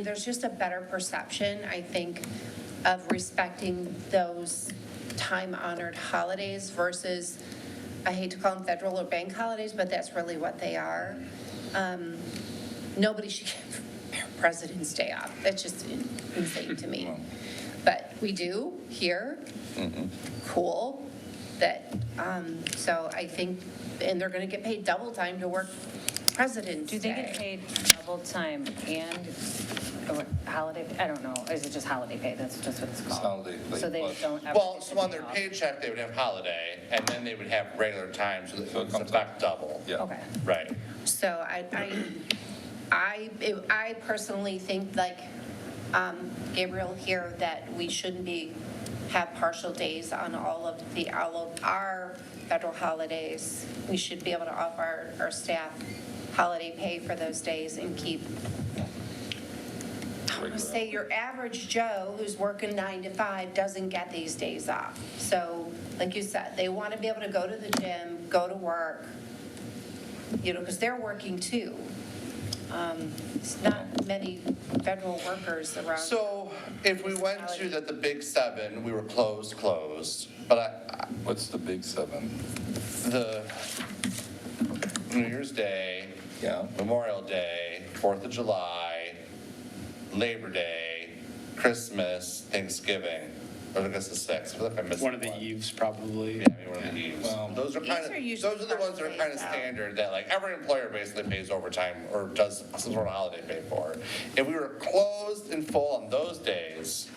Speaker 5: There's just a better perception, I think, of respecting those time-honored holidays versus, I hate to call them federal or bank holidays, but that's really what they are. Nobody should give President's Day off. That's just insane to me. But we do here. Cool. So I think, and they're going to get paid double time to work President's Day.
Speaker 4: Do they get paid double time and holiday? I don't know. Is it just holiday pay? That's just what it's called.
Speaker 1: Holiday pay
Speaker 4: So they
Speaker 1: plus.
Speaker 4: don't ever.
Speaker 6: Well,
Speaker 4: get
Speaker 6: so
Speaker 4: the
Speaker 6: on
Speaker 4: day
Speaker 6: their
Speaker 4: off.
Speaker 6: paycheck, they would have holiday, and then they would have regular time, so
Speaker 1: So
Speaker 6: it's
Speaker 1: it comes
Speaker 6: about double.
Speaker 1: Yeah.
Speaker 4: Okay.
Speaker 6: Right.
Speaker 5: So I personally think, like Gabriel here, that we shouldn't have partial days on all of our federal holidays. We should be able to offer our staff holiday pay for those days and keep, I want to say your average Joe who's working 9 to 5 doesn't get these days off. So like you said, they want to be able to go to the gym, go to work, because they're working too. It's not many federal workers around.
Speaker 6: So if we went to the big 7, we were closed, but
Speaker 1: What's the big 7?
Speaker 6: the New Year's Day,
Speaker 1: Yeah.
Speaker 6: Memorial Day, 4th of July, Labor Day, Christmas, Thanksgiving, or I guess the 6th, I feel like I missed
Speaker 8: One of the
Speaker 6: one.
Speaker 8: eves, probably.
Speaker 6: Yeah, maybe one of the eves.
Speaker 1: Well,
Speaker 6: Those are kind
Speaker 5: Eves are
Speaker 6: of,
Speaker 5: usually
Speaker 6: those are the ones that are kind of
Speaker 5: partial days out.
Speaker 6: standard, that like every employer basically pays overtime or does some sort of holiday pay for. If we were closed in full on those days,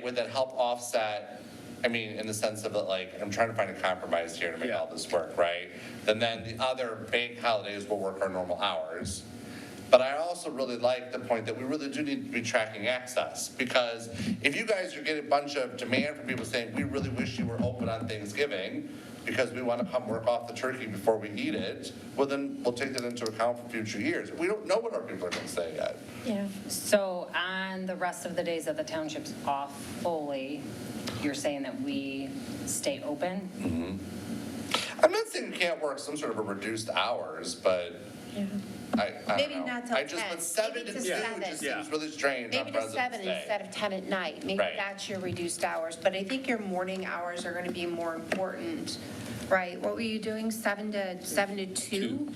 Speaker 6: would that help offset, I mean, in the sense of that, like, I'm trying to find a compromise here to make
Speaker 8: Yeah.
Speaker 6: all this work, right? Then the other bank holidays will work our normal hours. But I also really like the point that we really do need to be tracking access, because if you guys are getting a bunch of demand from people saying, we really wish you were open on Thanksgiving, because we want to come work off the turkey before we eat it, well, then we'll take that into account for future years. We don't know what our people are going to say yet.
Speaker 7: Yeah.
Speaker 4: So on the rest of the days that the township's off fully, you're saying that we stay open?
Speaker 6: I'm not saying you can't work some sort of a reduced hours, but I don't
Speaker 5: Maybe
Speaker 6: know.
Speaker 5: not till
Speaker 6: I just,
Speaker 5: 10.
Speaker 6: but 7
Speaker 5: Maybe
Speaker 6: to
Speaker 5: to
Speaker 6: 2
Speaker 5: 7.
Speaker 6: just
Speaker 8: Yeah.
Speaker 6: seems really strange on
Speaker 5: Maybe to
Speaker 6: President's
Speaker 5: 7
Speaker 6: Day.
Speaker 5: instead of 10 at night. Maybe
Speaker 6: Right.
Speaker 5: that's your reduced hours. But I think your morning hours are going to be more important, right? What were you doing, 7 to 2?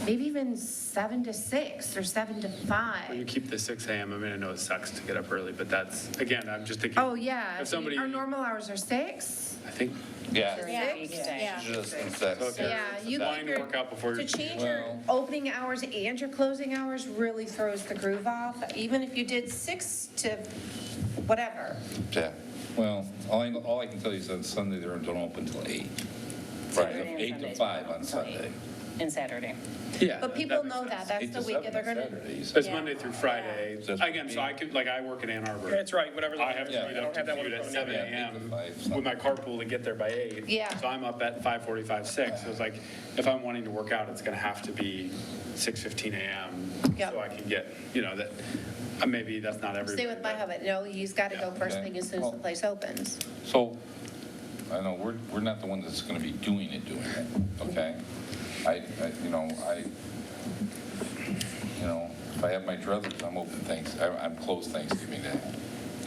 Speaker 5: Maybe even 7 to 6 or 7 to
Speaker 8: When you
Speaker 5: 5.
Speaker 8: keep the 6 a.m., I mean, I know it sucks to get up early, but that's, again, I'm just thinking.
Speaker 5: Oh, yeah.
Speaker 8: If somebody,
Speaker 5: Our normal hours are 6?
Speaker 8: I think,
Speaker 6: Yeah.
Speaker 4: During
Speaker 7: Yeah.
Speaker 4: the weekday.
Speaker 7: Yeah.
Speaker 6: Just in
Speaker 8: so if
Speaker 6: 6.
Speaker 8: you're
Speaker 5: Yeah, you
Speaker 8: wanting
Speaker 5: keep
Speaker 8: to
Speaker 5: your,
Speaker 8: work out before
Speaker 5: to
Speaker 8: you're.
Speaker 5: change your
Speaker 1: Well-
Speaker 5: opening hours and your closing hours really throws the groove off. Even if you did 6 to whatever.
Speaker 6: Yeah.
Speaker 1: Well, all I can tell you is on Sunday, they don't open till 8.
Speaker 4: Saturday and
Speaker 1: 8 to
Speaker 4: Sundays
Speaker 1: 5
Speaker 4: we
Speaker 1: on
Speaker 4: don't till 8.
Speaker 1: Sunday.
Speaker 4: And Saturday.
Speaker 8: Yeah.
Speaker 5: But people
Speaker 8: makes
Speaker 5: know
Speaker 8: sense.
Speaker 5: that, that's
Speaker 1: 8
Speaker 5: the
Speaker 1: to
Speaker 5: week that
Speaker 1: 7
Speaker 5: they're
Speaker 1: on
Speaker 5: gonna,
Speaker 1: Saturdays.
Speaker 8: It's
Speaker 7: Yeah.
Speaker 8: Monday through Friday.
Speaker 1: That's-
Speaker 8: Again, so I could, like, I work in Ann Arbor.
Speaker 3: That's right, whatever.
Speaker 8: I have to
Speaker 1: Yeah.
Speaker 8: be
Speaker 3: I don't
Speaker 8: up
Speaker 3: have
Speaker 8: to
Speaker 3: that one
Speaker 8: commute at
Speaker 3: in front of
Speaker 8: 7
Speaker 3: me.
Speaker 1: Yeah, 8 to
Speaker 8: a.m.
Speaker 1: 5,
Speaker 8: with my carpool to get there by 8.
Speaker 5: Yeah.
Speaker 8: So I'm up at 5:45, 6. So it's like, if I'm wanting to work out, it's going to have to be 6:15 a.m.
Speaker 5: Yep.
Speaker 8: So I can get, that, maybe that's not everybody.
Speaker 5: stay with my
Speaker 8: but-
Speaker 5: hubit. No, he's got to go first
Speaker 1: Okay.
Speaker 5: thing as soon as the place opens.
Speaker 1: So, I know, we're not the one that's gonna be doing it, okay? If I have my druthers, I'm closed Thanksgiving Day.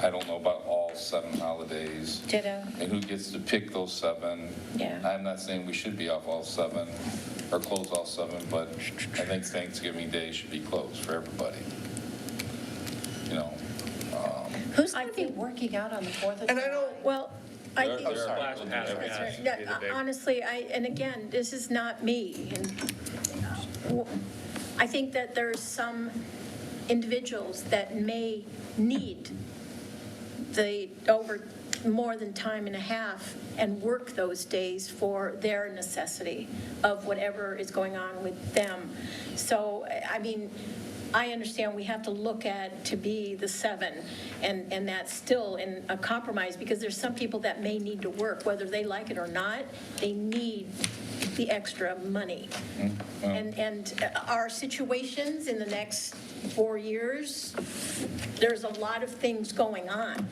Speaker 1: I don't know about all 7 holidays.
Speaker 5: Ditto.
Speaker 1: And who gets to pick those 7.
Speaker 7: Yeah.
Speaker 1: I'm not saying we should be off all 7 or close all 7, but I think Thanksgiving Day should be closed for everybody.
Speaker 5: Who's going to be working out on the 4th of
Speaker 6: And I
Speaker 5: July?
Speaker 6: don't,
Speaker 7: Well, I
Speaker 1: There-
Speaker 7: think.
Speaker 1: there are
Speaker 8: Splash
Speaker 1: people
Speaker 8: pad,
Speaker 1: that-
Speaker 8: yeah.
Speaker 7: That's right.
Speaker 8: Be the big-
Speaker 7: Honestly, and again, this is not me. I think that there's some individuals that may need the over more than time and a half and work those days for their necessity of whatever is going on with them. So, I mean, I understand we have to look at to be the 7, and that's still in a compromise, because there's some people that may need to work, whether they like it or not, they need the extra money. And our situations in the next 4 years, there's a lot of things going on.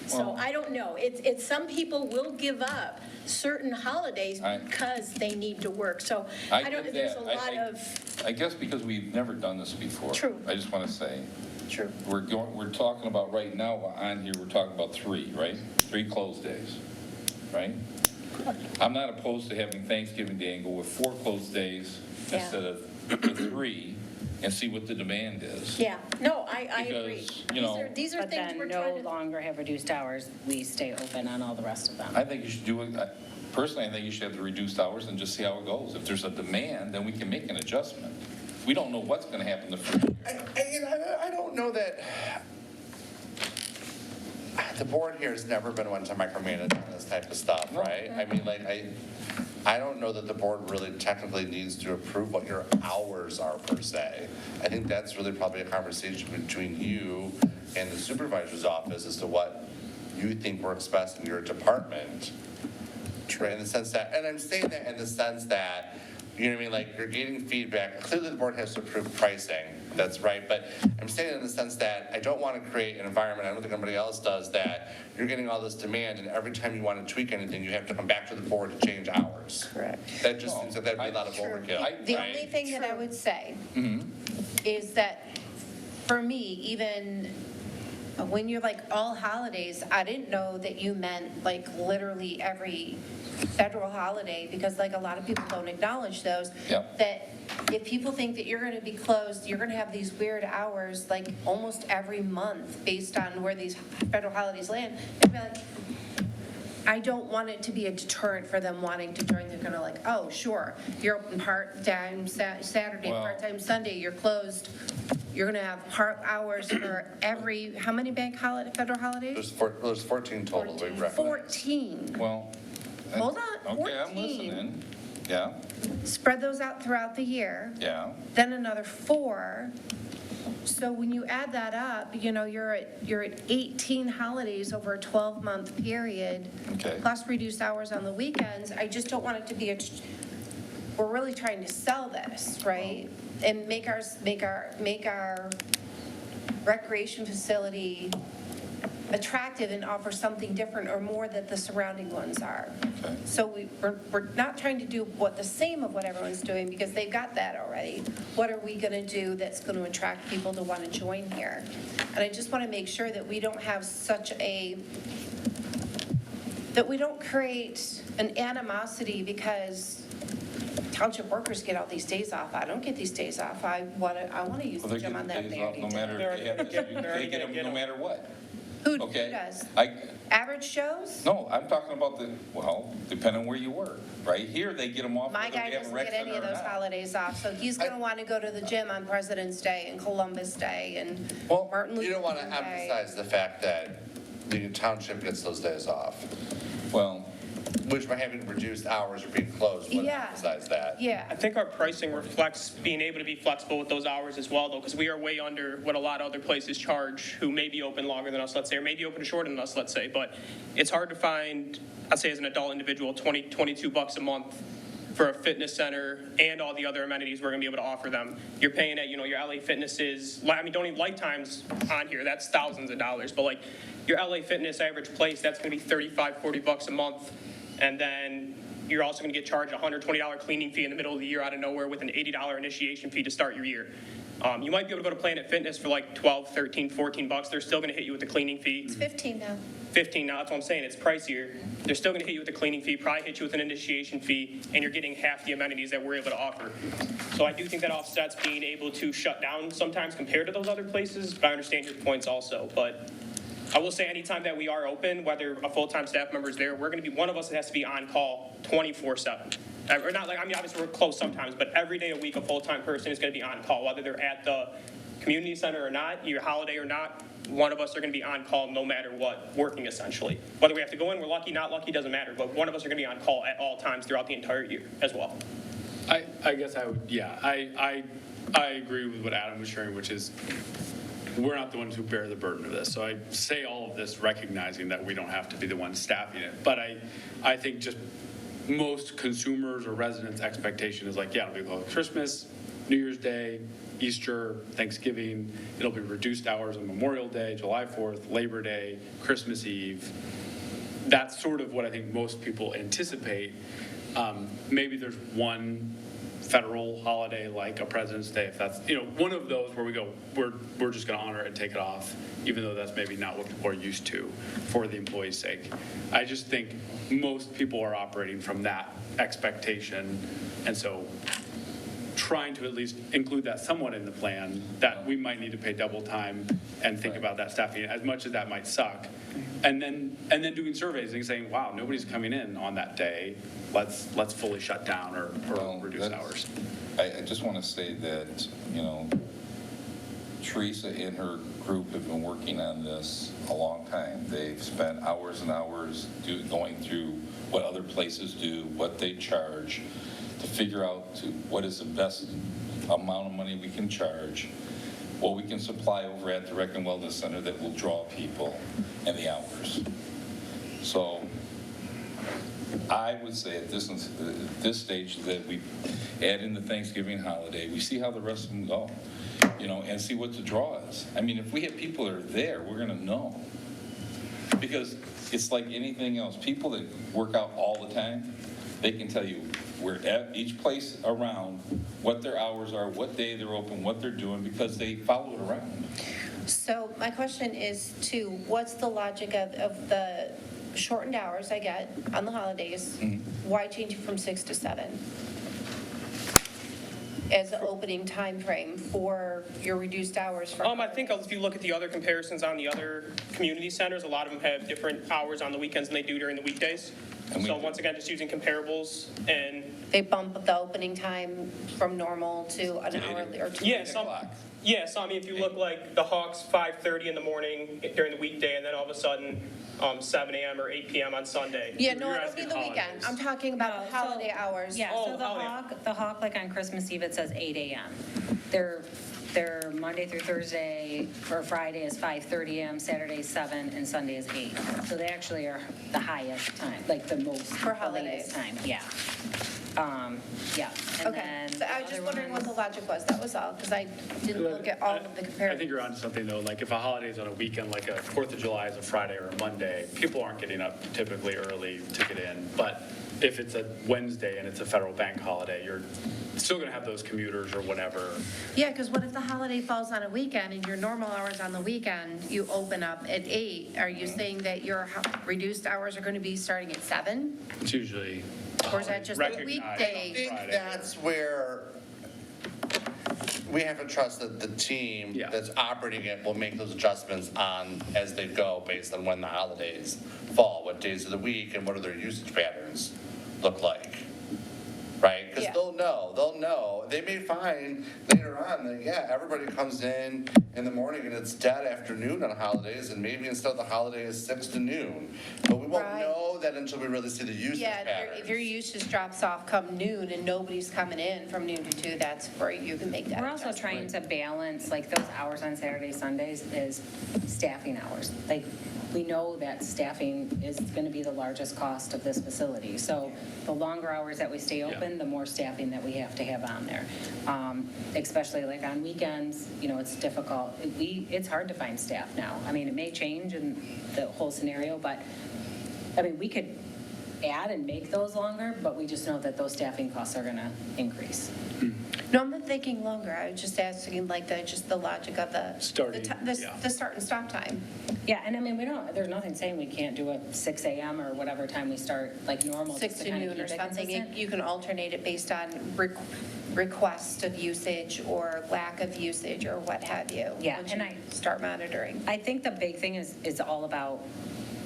Speaker 7: So
Speaker 1: Well-
Speaker 7: I don't know, it's, some people will give up certain holidays
Speaker 1: I-
Speaker 7: because they need to work, so
Speaker 1: I
Speaker 7: I don't,
Speaker 1: get
Speaker 7: there's a
Speaker 1: that.
Speaker 7: lot of,
Speaker 1: I guess because we've never done this before.
Speaker 7: True.
Speaker 1: I just want to say,
Speaker 7: true.
Speaker 1: we're talking about right now, on here, we're talking about 3, right? 3 closed days, right? I'm not opposed to having Thanksgiving Day and go with 4 closed days
Speaker 7: Yeah.
Speaker 1: instead of the 3 and see what the demand is.
Speaker 7: Yeah, no, I agree.
Speaker 1: Because,
Speaker 7: These are
Speaker 4: But
Speaker 7: things
Speaker 4: then
Speaker 7: we're
Speaker 4: no
Speaker 7: trying to,
Speaker 4: longer have reduced hours, we stay open on all the rest of them.
Speaker 1: I think you should do it, personally, I think you should have the reduced hours and just see how it goes. If there's a demand, then we can make an adjustment. We don't know what's going to happen the first year.
Speaker 6: I don't know that, the board here has never been one to micromanage on this type of stuff, right? I mean, like, I don't know that the board really technically needs to approve what your hours are per se. I think that's really probably a conversation between you and the supervisor's office as to what you think works best in your department. Right, in the sense that, and I'm saying that in the sense that, you know what I mean, like, you're getting feedback, clearly the board has to approve pricing, that's right, but I'm saying it in the sense that I don't want to create an environment, I don't think anybody else does, that you're getting all this demand, and every time you want to tweak anything, you have to come back to the board to change hours.
Speaker 5: Correct.
Speaker 6: That just seems like that'd be a lot of
Speaker 1: True.
Speaker 6: overkill,
Speaker 5: The
Speaker 6: right?
Speaker 5: only thing that I would say
Speaker 1: Mm-hmm.
Speaker 5: is that, for me, even when you're like all holidays, I didn't know that you meant like literally every federal holiday, because like a lot of people don't acknowledge those.
Speaker 1: Yep.
Speaker 5: That if people think that you're going to be closed, you're going to have these weird hours like almost every month based on where these federal holidays land. And be like, I don't want it to be a deterrent for them wanting to join. They're going to like, oh, sure, you're open part-time Saturday,
Speaker 1: Well-
Speaker 5: part-time Sunday, you're closed. You're going to have part hours for every, how many federal holidays?
Speaker 6: There's 14 total, we recognize.
Speaker 5: 14.
Speaker 1: Well.
Speaker 5: Hold on,
Speaker 1: Okay, I'm
Speaker 5: 14.
Speaker 1: listening. Yeah,
Speaker 5: Spread those out throughout the year.
Speaker 1: yeah.
Speaker 5: Then another 4 So when you add that up, you're at 18 holidays over a 12-month period.
Speaker 1: Okay.
Speaker 5: Plus reduced hours on the weekends. I just don't want it to be we're really trying to sell this, right? And make our recreation facility attractive and offer something different or more that the surrounding ones are.
Speaker 1: Okay.
Speaker 5: So we're not trying to do the same of what everyone's doing because they've got that already. What are we going to do that's going to attract people to want to join here? And I just want to make sure that we don't have that we don't create an animosity because township workers get all these days off. I don't get these days off. I want to use
Speaker 1: Well,
Speaker 5: the
Speaker 1: they're
Speaker 5: gym on
Speaker 1: getting
Speaker 5: that
Speaker 1: days off
Speaker 5: day.
Speaker 1: no matter if they have this. They get them no matter what.
Speaker 5: Who
Speaker 1: Okay?
Speaker 5: does?
Speaker 1: I,
Speaker 5: Average shows?
Speaker 1: no, I'm talking about depending on where you work. Right here, they get them off.
Speaker 5: My
Speaker 1: whether
Speaker 5: guy
Speaker 1: we have a
Speaker 5: doesn't
Speaker 1: rec
Speaker 5: get any
Speaker 1: center
Speaker 5: of
Speaker 1: or
Speaker 5: those
Speaker 1: not.
Speaker 5: holidays off, so he's going to want to go to the gym on President's Day and Columbus Day and
Speaker 6: Well,
Speaker 5: Martin Luther
Speaker 6: you don't want to
Speaker 5: King Day.
Speaker 6: emphasize the fact that the township gets those days off,
Speaker 1: Well,
Speaker 6: which by having reduced hours or being closed wouldn't
Speaker 5: Yeah.
Speaker 6: emphasize that.
Speaker 5: Yeah.
Speaker 3: I think our pricing reflects being able to be flexible with those hours as well, though, because we are way under what a lot of other places charge who may be open longer than us, let's say, or maybe open shorter than us, let's say. But it's hard to find, I'd say as an adult individual, $22 a month for a fitness center and all the other amenities we're going to be able to offer them. You're paying at, your LA Fitness is, don't even Lifetime's on here, that's thousands of dollars. But like your LA Fitness average place, that's going to be $35-40 a month. And then you're also going to get charged a $120 cleaning fee in the middle of the year out of nowhere with an $80 initiation fee to start your year. You might be able to go to Planet Fitness for like $12, $13, $14. They're still going to hit you with the cleaning fee.
Speaker 5: It's 15 now.
Speaker 3: 15 now, that's what I'm saying, it's pricier. They're still gonna hit you with a cleaning fee, probably hit you with an initiation fee, and you're getting half the amenities that we're able to offer. So I do think that offsets being able to shut down sometimes compared to those other places, but I understand your points also. But I will say anytime that we are open, whether a full-time staff member is there, we're gonna be, one of us that has to be on call 24/7. Or not like, obviously we're closed sometimes, but every day a week, a full-time person is gonna be on call, whether they're at the community center or not, your holiday or not. One of us are going to be on call no matter what, working essentially. Whether we have to go in, we're lucky, not lucky, doesn't matter. But one of us are going to be on call at all times throughout the entire year as well.
Speaker 8: I guess I would, yeah, I agree with what Adam was sharing, which is we're not the ones who bear the burden of this. So I say all of this recognizing that we don't have to be the ones staffing it. But I think just most consumers or residents' expectation is like, yeah, it'll be closed Christmas, New Year's Day, Easter, Thanksgiving. It'll be reduced hours on Memorial Day, July 4th, Labor Day, Christmas Eve. That's sort of what I think most people anticipate. Maybe there's one federal holiday like a President's Day, if that's, one of those where we go, we're just going to honor it and take it off, even though that's maybe not what people are used to for the employees' sake. I just think most people are operating from that expectation, and so trying to at least include that somewhat in the plan, that we might need to pay double time and think about that staffing, as much as that might suck. And then doing surveys and saying, wow, nobody's coming in on that day, let's fully shut down or
Speaker 1: Well,
Speaker 8: reduce
Speaker 1: that's-
Speaker 8: hours.
Speaker 1: I just want to say that, Teresa and her group have been working on this a long time. They've spent hours and hours going through what other places do, what they charge, to figure out what is the best amount of money we can charge, what we can supply over at the Rec and Wellness Center that will draw people, and the hours. So I would say at this stage that we add in the Thanksgiving holiday, we see how the rest of them go, and see what the draw is. I mean, if we have people that are there, we're going to know. Because it's like anything else. People that work out all the time, they can tell you where at each place around, what their hours are, what day they're open, what they're doing, because they follow it around.
Speaker 5: So my question is too, what's the logic of the shortened hours I get on the holidays? Why change it from 6 to 7? As an opening time frame for your reduced hours for.
Speaker 3: I think if you look at the other comparisons on the other community centers, a lot of them have different hours on the weekends than they do during the weekdays.
Speaker 1: And
Speaker 3: So once again, just using comparables and
Speaker 5: They bump the opening time from normal to an
Speaker 1: To
Speaker 5: hour
Speaker 1: 8
Speaker 5: or 2.
Speaker 3: yeah, so I mean, if you look like the Hawks 5:30 in the morning during the weekday, and then all of a sudden 7 a.m. or 8 p.m. on Sunday.
Speaker 5: Yeah, no,
Speaker 8: You're
Speaker 5: I don't
Speaker 8: asking
Speaker 5: mean the weekend.
Speaker 8: holidays.
Speaker 5: I'm talking about the
Speaker 4: No, so-
Speaker 5: holiday hours.
Speaker 4: Yeah,
Speaker 3: Oh,
Speaker 4: so the
Speaker 3: holiday.
Speaker 4: Hawk, like on Christmas Eve, it says 8 a.m. Their Monday through Thursday or Friday is 5:30 a.m., Saturday is 7, and Sunday is 8. So they actually are the highest time, like the most,
Speaker 5: For
Speaker 4: the latest
Speaker 5: holidays.
Speaker 4: time, yeah. Yeah. And
Speaker 5: Okay,
Speaker 4: then
Speaker 5: so I was
Speaker 4: the
Speaker 5: just
Speaker 4: other
Speaker 5: wondering what
Speaker 4: ones-
Speaker 5: the logic was, that was all, because I didn't look at all of the
Speaker 8: I think
Speaker 5: comparisons.
Speaker 8: you're onto something though, like if a holiday's on a weekend, like a 4th of July is a Friday or a Monday, people aren't getting up typically early to get in. But if it's a Wednesday and it's a federal bank holiday, you're still gonna have those commuters or whatever.
Speaker 5: Yeah, because what if the holiday falls on a weekend and your normal hours on the weekend, you open up at 8? Are you saying that your reduced hours are going to be starting at 7?
Speaker 8: It's usually.
Speaker 5: Or is that just a
Speaker 8: recognized
Speaker 5: weekday?
Speaker 6: I think
Speaker 8: Friday.
Speaker 6: that's where we have to trust that the team
Speaker 8: Yeah.
Speaker 6: that's operating it will make those adjustments on, as they go, based on when the holidays fall, what days of the week, and what do their usage patterns look like, right? Because
Speaker 5: Yeah.
Speaker 6: they'll know. They may find later on that, yeah, everybody comes in the morning and it's dead afternoon on holidays, and maybe instead of the holiday is 6 to noon. But we won't
Speaker 5: Right.
Speaker 6: know that until we really see the usage
Speaker 5: Yeah,
Speaker 6: patterns.
Speaker 5: if your usage drops off come noon and nobody's coming in from noon to 2, that's where you can make that
Speaker 4: We're also
Speaker 5: adjustment.
Speaker 4: trying to balance, like, those hours on Saturdays, Sundays is staffing hours. Like, we know that staffing is going to be the largest cost of this facility. So the longer hours that we stay open, the more staffing that we have to have on there. Especially like on weekends, it's difficult. It's hard to find staff now. I mean, it may change in the whole scenario, but, I mean, we could add and make those longer, but we just know that those staffing costs are going to increase.
Speaker 5: No, I'm not thinking longer. I was just asking like just the logic of the.
Speaker 8: Starting, yeah.
Speaker 5: The start and stop time.
Speaker 4: Yeah, and I mean, there's nothing saying we can't do a 6 a.m. or whatever time we start, like normal.
Speaker 5: 6
Speaker 4: just
Speaker 5: to
Speaker 4: kinda
Speaker 5: noon or
Speaker 4: keep it
Speaker 5: something.
Speaker 4: consistent.
Speaker 5: You can alternate it based on request of usage or lack of usage or what have you.
Speaker 4: Yeah,
Speaker 5: once
Speaker 4: and
Speaker 5: you start monitoring.
Speaker 4: I think the big thing is all about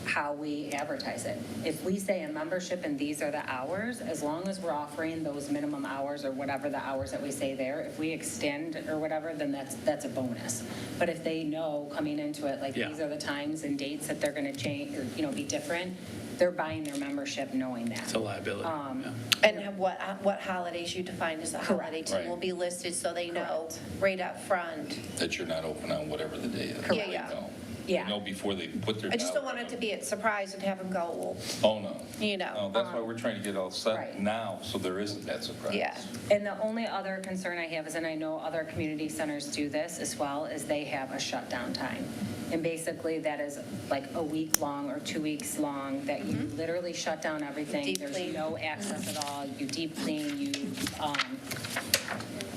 Speaker 4: how we advertise it. If we say a membership and these are the hours, as long as we're offering those minimum hours or whatever the hours that we say there, if we extend or whatever, then that's a bonus. But if they know coming into it, like
Speaker 8: Yeah.
Speaker 4: these are the times and dates that they're going to change or, be different, they're buying their membership knowing that.
Speaker 8: It's a liability. Yeah.
Speaker 5: And what holidays you define as a holiday
Speaker 4: Correct.
Speaker 5: too
Speaker 1: Right.
Speaker 5: will be listed so they know right up front.
Speaker 1: That you're not open on whatever the day is.
Speaker 5: Correct.
Speaker 1: They
Speaker 5: Yeah.
Speaker 1: know.
Speaker 4: Yeah.
Speaker 1: They know before they put their.
Speaker 5: I just don't
Speaker 1: dollar
Speaker 5: want it
Speaker 1: on
Speaker 5: to be a surprise and have them go, well,
Speaker 1: Oh, no. No, that's why we're trying to get all set
Speaker 4: Right.
Speaker 1: now, so there isn't that surprise.
Speaker 5: yeah.
Speaker 4: And the only other concern I have is, and I know other community centers do this as well, is they have a shutdown time. And basically, that is like a week long or 2 weeks long, that you literally shut down everything.
Speaker 5: Deep
Speaker 4: There's
Speaker 5: clean.
Speaker 4: no access at all. You deep clean, you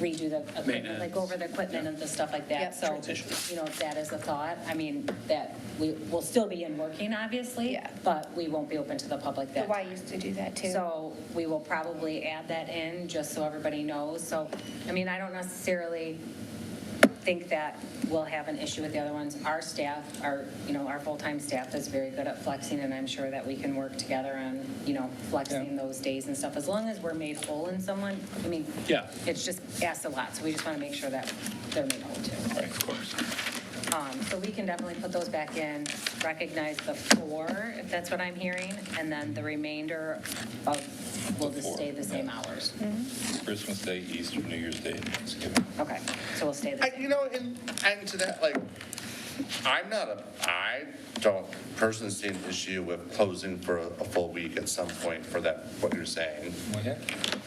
Speaker 4: redo the equipment,
Speaker 8: Maintenance.
Speaker 4: like over the equipment and the stuff like that.
Speaker 5: Yep.
Speaker 4: So, if that is a thought, I mean, that we will still be in working, obviously,
Speaker 5: Yeah.
Speaker 4: but we won't be open to the public
Speaker 5: The
Speaker 4: that
Speaker 5: Y
Speaker 4: time.
Speaker 5: used to do that too.
Speaker 4: So we will probably add that in, just so everybody knows. So, I mean, I don't necessarily think that we'll have an issue with the other ones. Our staff, our full-time staff is very good at flexing, and I'm sure that we can work together on, flexing those days and stuff. As long as we're made whole in someone, I mean,
Speaker 8: Yeah.
Speaker 4: it's just asked a lot, so we just want to make sure that they're made whole too.
Speaker 8: Right, of course.
Speaker 4: So we can definitely put those back in, recognize the 4, if that's what I'm hearing, and then the remainder will
Speaker 1: The
Speaker 4: just
Speaker 1: 4,
Speaker 4: stay the same
Speaker 1: yeah.
Speaker 4: hours.
Speaker 1: Christmas Day, Easter, New Year's Day, Thanksgiving.
Speaker 4: Okay, so we'll stay the same.
Speaker 6: And to that, like, I don't personally see an issue with closing for a full week at some point for that, what you're saying.
Speaker 1: Okay.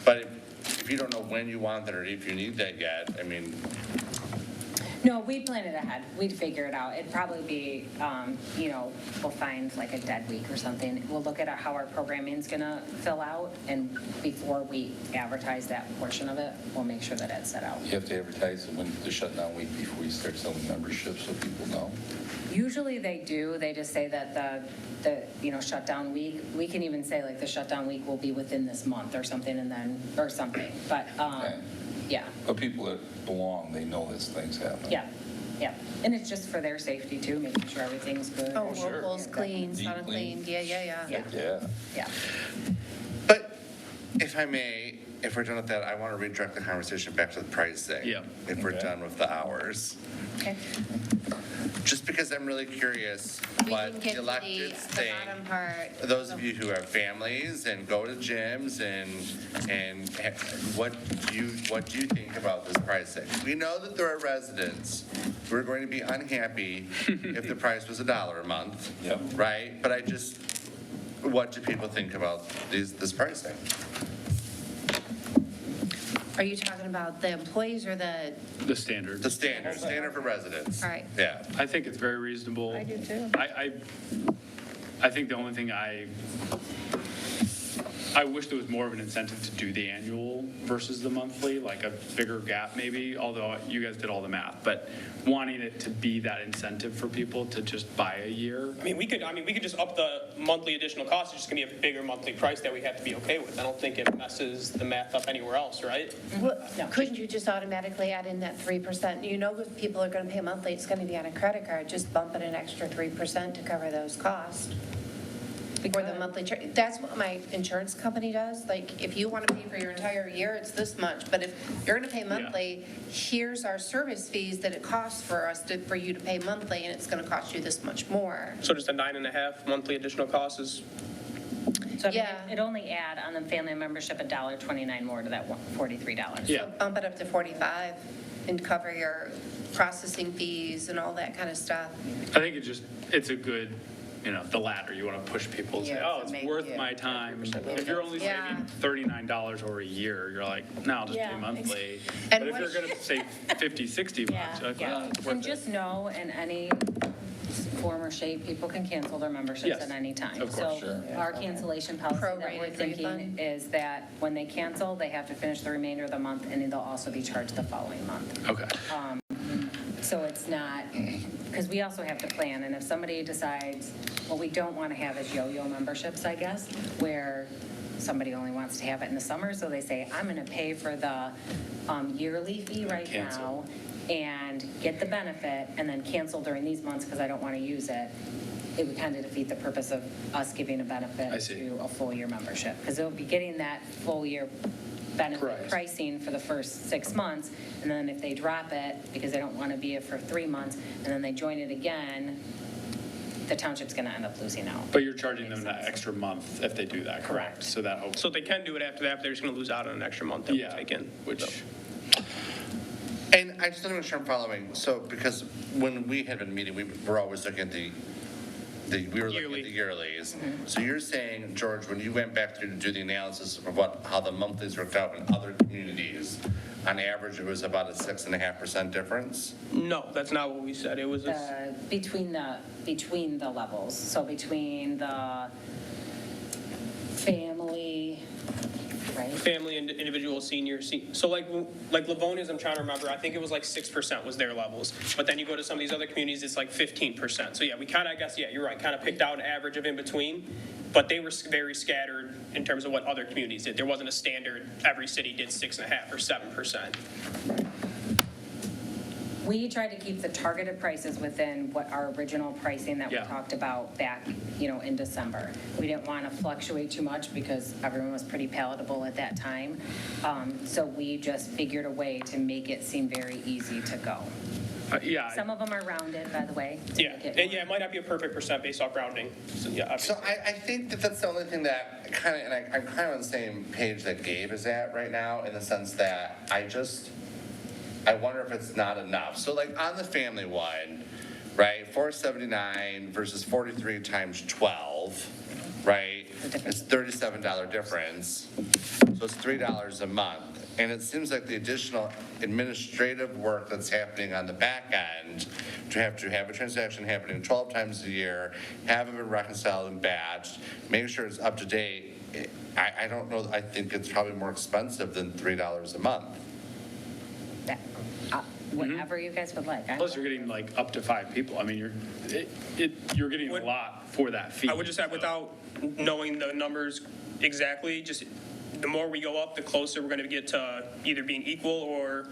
Speaker 6: But if you don't know when you want that or if you need that yet, I mean,
Speaker 4: No, we'd plan it ahead. We'd figure it out. It'd probably be, we'll find like a dead week or something. We'll look at how our programming's gonna fill out, and before we advertise that portion of it, we'll make sure that it's set out.
Speaker 1: You have to advertise when the shutdown week before you start selling memberships, so people know.
Speaker 4: Usually they do. They just say that the shutdown week, we can even say like the shutdown week will be within this month or something, or something. But,
Speaker 1: Okay.
Speaker 4: yeah.
Speaker 1: But people that belong, they know this thing's happening.
Speaker 4: Yeah, yeah. And it's just for their safety too, making sure everything's good.
Speaker 5: Oh,
Speaker 1: sure.
Speaker 5: whirlpool's clean,
Speaker 1: Deep
Speaker 5: sauna
Speaker 1: clean.
Speaker 5: clean, yeah.
Speaker 4: Yeah.
Speaker 1: Yeah.
Speaker 4: Yeah.
Speaker 6: but if I may, if we're done with that, I want to redirect the conversation back to the pricing.
Speaker 8: Yeah.
Speaker 6: If we're
Speaker 1: Okay.
Speaker 6: done with the hours.
Speaker 5: Okay.
Speaker 6: Just because I'm really curious
Speaker 5: We
Speaker 6: what
Speaker 5: can get
Speaker 6: the
Speaker 5: to
Speaker 6: electeds
Speaker 5: the
Speaker 6: think.
Speaker 5: bottom part.
Speaker 6: Those of you who have families and go to gyms and what do you think about this pricing? We know that there are residents who are going to be unhappy if the price was $1 a month.
Speaker 1: Yep.
Speaker 6: Right? But what do people think about this pricing?
Speaker 5: Are you talking about the employees or the,
Speaker 8: The standards.
Speaker 6: The standard for residents.
Speaker 5: All right.
Speaker 6: Yeah.
Speaker 8: I think it's very reasonable.
Speaker 7: I do too.
Speaker 8: I think the only thing I wish there was more of an incentive to do the annual versus the monthly, like a bigger gap maybe, although you guys did all the math, but wanting it to be that incentive for people to just buy a year.
Speaker 3: I mean, we could just up the monthly additional cost. It's just going to be a bigger monthly price that we have to be okay with. I don't think it messes the math up anywhere else, right?
Speaker 5: couldn't you just automatically add in that 3%? You know, if people are going to pay monthly, it's going to be on a credit card, just bump it an extra 3% to cover those costs. Or the monthly, that's what my insurance company does. Like, if you want to pay for your entire year, it's this much. But if you're going to pay monthly, here's our service fees that it costs for for you to pay monthly, and it's going to cost you this much more.
Speaker 3: So just a 9.5 monthly additional cost is,
Speaker 4: So I mean,
Speaker 5: Yeah.
Speaker 4: it'd only add on the family membership $1.29 more to that $43.
Speaker 8: Yeah.
Speaker 5: So bump it up to 45 and cover your processing fees and all that kind of stuff.
Speaker 8: I think it's a good, the ladder, you want to push people and say,
Speaker 2: Yeah,
Speaker 8: oh,
Speaker 2: to
Speaker 8: it's
Speaker 2: make-
Speaker 8: worth
Speaker 2: yeah.
Speaker 8: my time. If you're only
Speaker 5: Yeah.
Speaker 8: saving $39 over a year, you're like, no, I'll just
Speaker 7: Yeah.
Speaker 8: pay monthly.
Speaker 5: And
Speaker 8: But if
Speaker 5: what-
Speaker 8: you're going to save 50, 60 bucks, you're like, well, it's worth
Speaker 4: And
Speaker 8: it.
Speaker 4: just know, in any form or shape, people can cancel their memberships
Speaker 8: Yes,
Speaker 4: at any time.
Speaker 8: of course.
Speaker 4: So our cancellation policy that we're
Speaker 5: Prorated
Speaker 4: thinking
Speaker 5: refund?
Speaker 4: is that when they cancel, they have to finish the remainder of the month, and then they'll also be charged the following month.
Speaker 8: Okay.
Speaker 4: So it's not, because we also have to plan, and if somebody decides, what we don't want to have is yo-yo memberships, I guess, where somebody only wants to have it in the summer, so they say, I'm going to pay for the yearly fee right now
Speaker 8: Cancel.
Speaker 4: and get the benefit, and then cancel during these months because I don't want to use it. It would kind of defeat the purpose of us giving a
Speaker 8: I
Speaker 4: benefit
Speaker 8: see.
Speaker 4: to a full year membership, because they'll be getting that full year benefit
Speaker 8: Correct.
Speaker 4: pricing for the first 6 months, and then if they drop it because they don't want to be it for 3 months, and then they join it again, the township's going to end up losing out.
Speaker 8: But you're charging them that extra month if they do that, correct? So that hopes,
Speaker 3: so they can do it after that, but they're just going to lose out on an extra month that we
Speaker 8: yeah,
Speaker 3: take in.
Speaker 8: which,
Speaker 6: And I just want to make sure I'm following. So, because when we had been meeting, we were always looking at we were looking
Speaker 3: Yearly.
Speaker 6: at the yearlies. So you're saying, George, when you went back through to do the analysis of how the monthlies worked out in other communities, on average, it was about a 6.5% difference?
Speaker 3: No, that's not what we said. It was,
Speaker 4: Between the levels, so between the family, right?
Speaker 3: family and individual senior. So like Livonia's, I'm trying to remember, I think it was like 6% was their levels. But then you go to some of these other communities, it's like 15%. So yeah, we kind of, I guess, yeah, you're right, kind of picked out an average of in between. But they were very scattered in terms of what other communities did. There wasn't a standard, every city did 6.5 or 7%.
Speaker 4: We try to keep the targeted prices within what our original pricing that we
Speaker 8: Yeah.
Speaker 4: talked about back, in December. We didn't want to fluctuate too much because everyone was pretty palatable at that time. So we just figured a way to make it seem very easy to go.
Speaker 8: yeah.
Speaker 4: Some of them are rounded, by the way. to
Speaker 3: Yeah,
Speaker 4: make it
Speaker 3: and yeah, it might not be a perfect percent based off rounding. So yeah, obviously.
Speaker 6: So I think that's the only thing that kind of, and I'm kind of on the same page that Gabe is at right now, in the sense that I wonder if it's not enough. So like on the family one, right, 479 versus 43 times 12, right? It's $37 difference. So it's $3 a month. And it seems like the additional administrative work that's happening on the back end to have a transaction happening 12 times a year, have it been reconciled and batched, make sure it's up to date. I don't know, I think it's probably more expensive than $3 a month.
Speaker 4: that- Whatever you guys would like.
Speaker 8: Plus, you're getting like up to 5 people. I mean, you're getting a lot for that fee.
Speaker 3: I would just add, without knowing the numbers exactly, just the more we go up, the closer we're going to get to either being equal or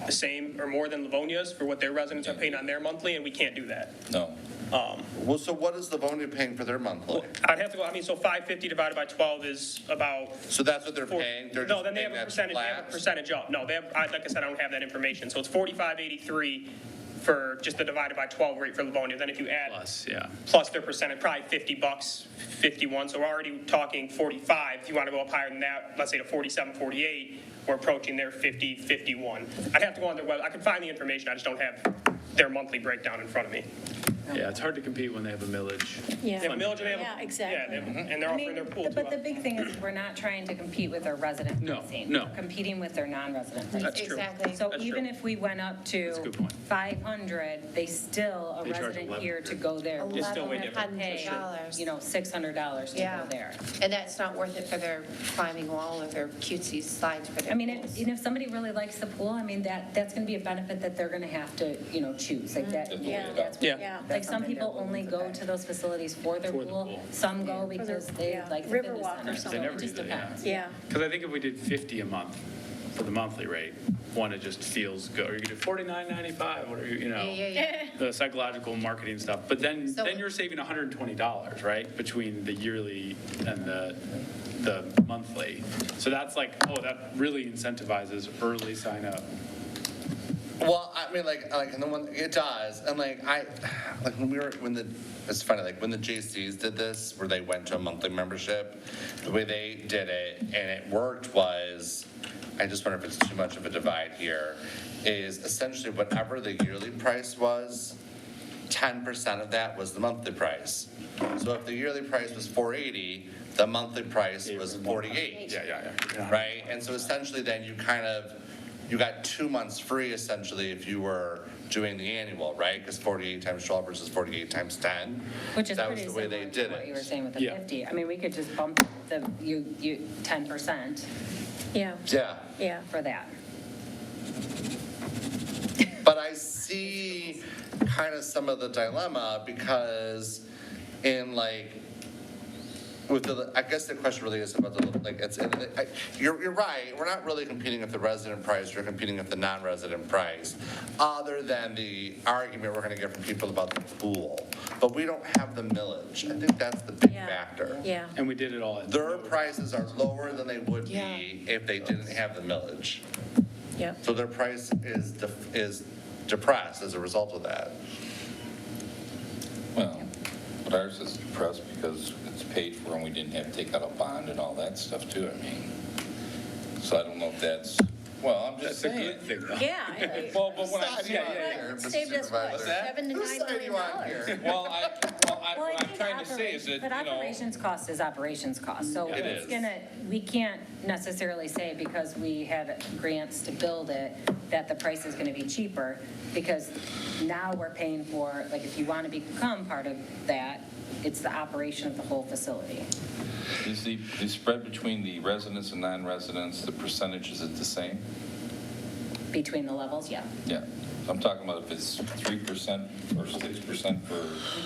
Speaker 3: the same or more than Livonia's for what their residents are paying on their monthly, and we can't do that.
Speaker 1: No.
Speaker 6: Well, so what is Livonia paying for their monthly?
Speaker 3: I'd have to go, I mean, so 550 divided by 12 is about.
Speaker 6: So that's what they're paying? They're
Speaker 3: No,
Speaker 6: just
Speaker 3: then they
Speaker 6: paying
Speaker 3: have a
Speaker 6: that
Speaker 3: percentage, they have a
Speaker 6: flat?
Speaker 3: percentage up. No, they have, like I said, I don't have that information. So it's 4583 for just the divided by 12 rate for Livonia. Then if you add
Speaker 8: Plus, yeah.
Speaker 3: plus their percentage, probably $50, 51. So we're already talking 45. If you want to go up higher than that, let's say to 47, 48, we're approaching their 50, 51. I'd have to go on their web, I can find the information, I just don't have their monthly breakdown in front of me.
Speaker 8: Yeah, it's hard to compete when they have a millage.
Speaker 7: Yeah.
Speaker 3: They have a millage and they have.
Speaker 7: Yeah,
Speaker 3: Yeah,
Speaker 7: exactly.
Speaker 3: they have- and they're
Speaker 4: I
Speaker 3: offering
Speaker 4: mean,
Speaker 3: their pool to
Speaker 4: but the
Speaker 3: us.
Speaker 4: big thing is, we're not trying to compete with our resident
Speaker 8: No,
Speaker 4: pricing.
Speaker 8: no.
Speaker 4: We're competing with their non-resident
Speaker 3: That's
Speaker 4: pricing.
Speaker 3: true.
Speaker 5: Exactly.
Speaker 4: So
Speaker 3: That's
Speaker 4: even
Speaker 3: true.
Speaker 4: if we went up to
Speaker 8: That's a good point.
Speaker 4: 500, they still, a
Speaker 8: They charge
Speaker 4: resident here to
Speaker 8: 1100.
Speaker 4: go there.
Speaker 3: It's still way different.
Speaker 4: Pay,
Speaker 5: $1,100.
Speaker 4: you know, $600 to
Speaker 5: Yeah.
Speaker 4: go there.
Speaker 5: And that's not worth it for their climbing wall or their cutesy slides for their
Speaker 4: I mean,
Speaker 5: pools.
Speaker 4: and if somebody really likes the pool, I mean, that's going to be a benefit that they're going to have to, you know, choose, like that.
Speaker 1: That's the way
Speaker 7: Yeah.
Speaker 1: it
Speaker 4: That's
Speaker 1: is.
Speaker 3: Yeah.
Speaker 7: Yeah.
Speaker 4: Like some
Speaker 2: something they're
Speaker 4: people
Speaker 2: willing
Speaker 4: only
Speaker 2: to
Speaker 4: go
Speaker 2: pay.
Speaker 4: to those facilities for their
Speaker 8: For the
Speaker 4: pool.
Speaker 8: pool.
Speaker 4: Some go because they
Speaker 7: yeah.
Speaker 4: like the
Speaker 7: Riverwalk
Speaker 4: fitness
Speaker 7: or
Speaker 4: center. So
Speaker 7: something.
Speaker 8: They never
Speaker 4: it just
Speaker 8: do that, yeah.
Speaker 4: depends.
Speaker 7: Yeah.
Speaker 8: Because I think if we did 50 a month for the monthly rate, one, it just feels good. Or you could do 49.95, whatever, you know.
Speaker 5: Yeah.
Speaker 8: The psychological marketing stuff. But then
Speaker 5: So-
Speaker 8: you're saving $120, right? Between the yearly and the monthly. So that's like, oh, that really incentivizes early sign up.
Speaker 6: Well, I mean, like, and the one, it does, and like, it's funny, like, when the JCs did this, where they went to a monthly membership, the way they did it, and it worked was, I just wonder if it's too much of a divide here, is essentially whatever the yearly price was, 10% of that was the monthly price. So if the yearly price was $480, the monthly price was $48.
Speaker 8: Yeah.
Speaker 6: Right? And so essentially then you got 2 months free essentially if you were doing the annual, right? Because 48 times 12 versus 48 times 10.
Speaker 4: Which is
Speaker 6: That was
Speaker 4: pretty
Speaker 6: the way they
Speaker 4: similar to
Speaker 6: did
Speaker 4: what you were
Speaker 6: it.
Speaker 4: saying with the
Speaker 8: Yeah.
Speaker 4: 50. I mean, we could just bump you 10%
Speaker 7: Yeah,
Speaker 6: Yeah.
Speaker 7: yeah.
Speaker 4: for that.
Speaker 6: But I see kind of some of the dilemma because in like, with the, I guess the question really is about the, like, you're right, we're not really competing with the resident price, we're competing with the non-resident price, other than the argument we're gonna get from people about the pool. But we don't have the millage. I think that's the big
Speaker 7: Yeah.
Speaker 6: factor.
Speaker 7: Yeah.
Speaker 8: And we did it all. at-
Speaker 6: Their prices are lower than they would
Speaker 5: Yeah.
Speaker 6: be if they didn't have the millage.
Speaker 7: Yeah.
Speaker 6: So their price is depressed as a result of that.
Speaker 1: Well, but ours is depressed because it's paid for and we didn't have to take out a bond and all that stuff too, I mean. So I don't know if that's, well, I'm just
Speaker 8: That's a
Speaker 1: saying.
Speaker 8: good thing, though.
Speaker 7: Yeah.
Speaker 1: Well, but when I
Speaker 6: Side
Speaker 1: say,
Speaker 6: you on here,
Speaker 7: It
Speaker 6: Mr.
Speaker 7: saved us what,
Speaker 6: Supervisor?
Speaker 7: $7 to
Speaker 6: Whose
Speaker 7: $9
Speaker 6: side you on
Speaker 7: million?
Speaker 6: here?
Speaker 1: well,
Speaker 4: Well,
Speaker 1: what
Speaker 4: I
Speaker 1: I'm
Speaker 4: think
Speaker 1: trying to say is that,
Speaker 4: But
Speaker 1: you know,
Speaker 4: operations cost is operations cost, so
Speaker 1: It
Speaker 4: it's
Speaker 1: is.
Speaker 4: we can't necessarily say because we had grants to build it, that the price is gonna be cheaper, because now we're paying for, like, if you wanna become part of that, it's the operation of the whole facility.
Speaker 1: is the spread between the residents and non-residents, the percentage, is it the same?
Speaker 4: Between the levels, yeah.
Speaker 1: Yeah. I'm talking about if it's 3% or 6% for.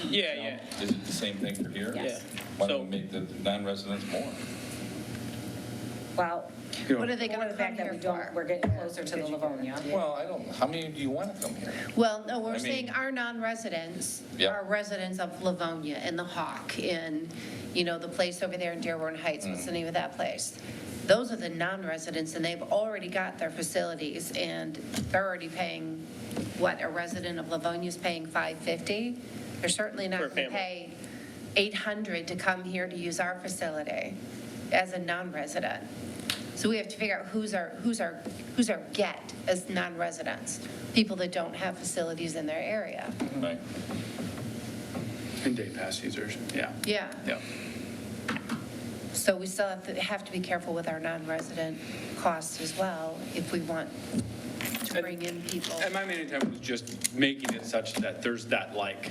Speaker 3: Yeah,
Speaker 1: you know,
Speaker 3: yeah.
Speaker 1: Is it the same thing for here?
Speaker 4: Yes.
Speaker 1: Why
Speaker 3: So-
Speaker 1: don't we make the non-residents more?
Speaker 4: Well,
Speaker 5: What are they
Speaker 4: for
Speaker 5: going
Speaker 4: the
Speaker 5: to come
Speaker 4: fact that
Speaker 5: here
Speaker 4: we don't,
Speaker 5: for?
Speaker 4: we're getting closer to the Livonia.
Speaker 1: Well, I don't, how many do you want to come here?
Speaker 5: Well, no, we're
Speaker 1: I mean-
Speaker 5: saying our non-residents
Speaker 1: Yeah.
Speaker 5: are residents of Livonia and the Hawk and, you know, the place over there in Dearborn Heights. What's the name of that place? Those are the non-residents, and they've already got their facilities, and they're already paying, what, a resident of Livonia is paying $550? They're certainly not
Speaker 3: Per
Speaker 5: going to
Speaker 3: family.
Speaker 5: pay $800 to come here to use our facility as a non-resident. So we have to figure out who's our get as non-residents, people that don't have facilities in their area.
Speaker 1: Right.
Speaker 8: And day pass users, yeah.
Speaker 5: Yeah,
Speaker 8: Yeah.
Speaker 5: so we still have to be careful with our non-resident costs as well if we want to bring in people.
Speaker 8: And my main intent was just making it such that there's that, like,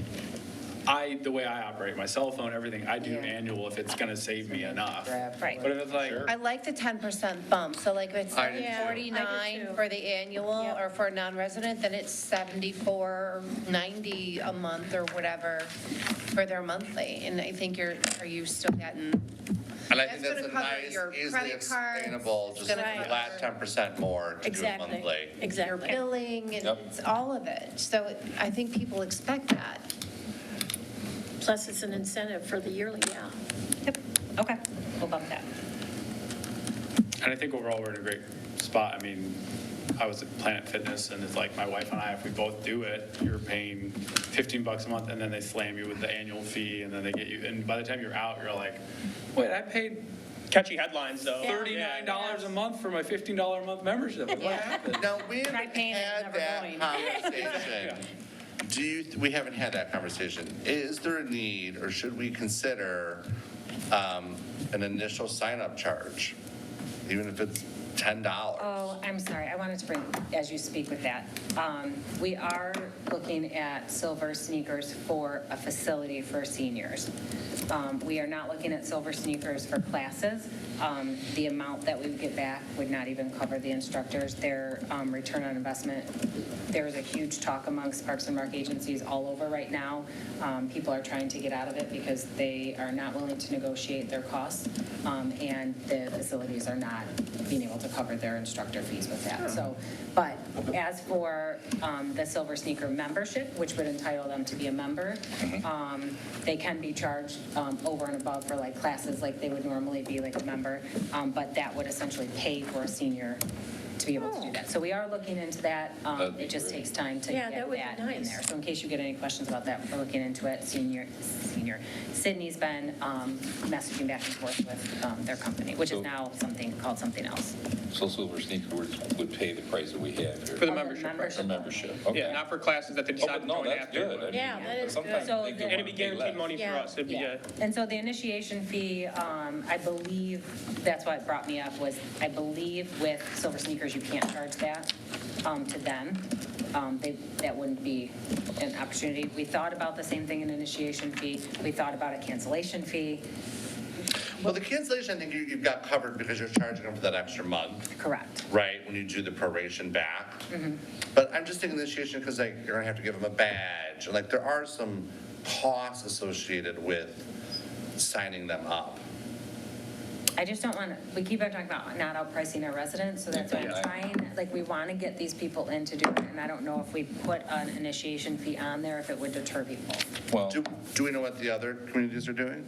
Speaker 8: the way I operate, my cell phone, everything, I do
Speaker 5: Yeah.
Speaker 8: annual if it's gonna save me enough.
Speaker 4: Right.
Speaker 8: But if it's like,
Speaker 5: I like the 10% bump, so like if it's
Speaker 6: I do too.
Speaker 7: I do
Speaker 5: 49
Speaker 7: too.
Speaker 5: for the annual
Speaker 7: Yep.
Speaker 5: or for a non-resident, then it's 74.90 a month or whatever for their monthly. And I think are you still getting,
Speaker 6: And I think
Speaker 5: That's
Speaker 6: that's a
Speaker 5: gonna cover
Speaker 6: nice,
Speaker 5: your
Speaker 6: easily
Speaker 5: credit cards,
Speaker 6: explainable,
Speaker 5: it's
Speaker 6: just
Speaker 5: gonna
Speaker 6: flat
Speaker 5: cover-
Speaker 6: 10% more to do it
Speaker 7: Exactly.
Speaker 6: monthly.
Speaker 5: your
Speaker 7: Exactly.
Speaker 5: billing and
Speaker 1: Yep.
Speaker 5: it's all of it. So I think people expect that.
Speaker 7: Plus it's an incentive for the yearly, yeah.
Speaker 4: Yep, okay, we'll bump that.
Speaker 8: And I think overall, we're in a great spot. I mean, I was at Planet Fitness, and it's like my wife and I, if we both do it, you're paying $15 a month, and then they slam you with the annual fee, and then they get you, and by the time you're out, you're like, wait, I paid
Speaker 3: Catchy headlines, though.
Speaker 8: $39 a month for my $15 a month membership. What happened?
Speaker 6: No, we
Speaker 4: Try
Speaker 6: haven't
Speaker 4: paying it,
Speaker 6: had
Speaker 4: never
Speaker 6: that
Speaker 4: going.
Speaker 6: conversation. We haven't had that conversation. Is there a need, or should we consider an initial sign-up charge, even if it's $10?
Speaker 4: Oh, I'm sorry, I wanted to bring, as you speak with that, we are looking at silver sneakers for a facility for seniors. We are not looking at silver sneakers for classes. The amount that we would get back would not even cover the instructors. Their return on investment, there is a huge talk amongst Parks and Rec agencies all over right now. People are trying to get out of it because they are not willing to negotiate their costs, and the facilities are not being able to cover their instructor fees with that. So, but as for the Silver Sneaker membership, which would entitle them to be a member, they can be charged over and above for like classes like they would normally be like a member, but that would essentially pay for a senior to be able to do that. So we are looking into that.
Speaker 1: That'd be
Speaker 4: It just
Speaker 1: great.
Speaker 4: takes time to
Speaker 7: Yeah,
Speaker 4: get
Speaker 7: that would be
Speaker 4: that in
Speaker 7: nice.
Speaker 4: there. So in case you get any questions about that, we're looking into it. Sydney's been messaging back and forth with their company, which is now called something else.
Speaker 1: So Silver Sneaker would pay the price that we have here.
Speaker 3: For the
Speaker 4: Oh,
Speaker 3: membership price.
Speaker 1: For membership, okay.
Speaker 3: Yeah, not for classes that they
Speaker 1: Oh,
Speaker 3: decide
Speaker 1: but
Speaker 3: to
Speaker 1: no,
Speaker 3: join
Speaker 1: that's
Speaker 3: after.
Speaker 1: good. I mean,
Speaker 7: Yeah, that is
Speaker 1: sometimes
Speaker 7: good.
Speaker 4: So
Speaker 1: they do
Speaker 4: the-
Speaker 1: wanna
Speaker 3: It'd be
Speaker 1: pay
Speaker 3: guaranteed
Speaker 1: less.
Speaker 3: money for
Speaker 7: Yeah.
Speaker 3: us. It'd be,
Speaker 4: Yeah, and so the initiation fee, I believe, that's what brought me up, was I believe with Silver Sneakers, you can't charge that to them. That wouldn't be an opportunity. We thought about the same thing in initiation fee. We thought about a cancellation fee.
Speaker 6: Well, the cancellation, I think you've got covered because you're charging them for that extra month,
Speaker 4: Correct.
Speaker 6: right, when you do the proration back.
Speaker 4: Mm-hmm.
Speaker 6: But I'm just thinking initiation because like you're gonna have to give them a badge, and like there are some costs associated with signing them up.
Speaker 4: I just don't want to, we keep on talking about not outpricing our residents, so that's why
Speaker 1: Yeah.
Speaker 4: I'm trying, like, we want to get these people in to do it, and I don't know if we put an initiation fee on there, if it would deter people.
Speaker 1: Well,
Speaker 6: Do we know what the other communities are doing?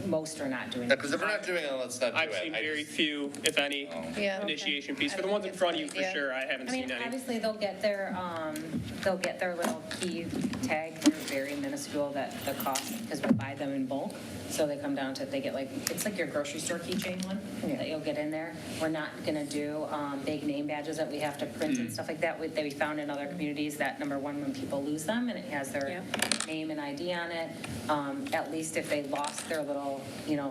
Speaker 4: Most are not doing it.
Speaker 6: Because if we're not doing it, let's not do it.
Speaker 3: I've seen
Speaker 6: I
Speaker 3: very
Speaker 6: just-
Speaker 3: few, if any,
Speaker 5: Yeah.
Speaker 3: initiation fees.
Speaker 5: I
Speaker 3: For the
Speaker 5: don't
Speaker 3: ones
Speaker 5: think
Speaker 3: in front of you,
Speaker 5: it's a
Speaker 3: for
Speaker 5: good
Speaker 3: sure, I haven't
Speaker 4: I mean,
Speaker 3: seen any.
Speaker 4: obviously, they'll get their little key tag, they're very minuscule, that the cost, because we buy them in bulk, so they come down to, they get like, it's like your grocery store keychain one, that you'll get in there. We're not gonna do big name badges that we have to print and stuff like that, that we found in other communities, that number one, when people lose them, and it has their name and ID on it, at least if they lost their little,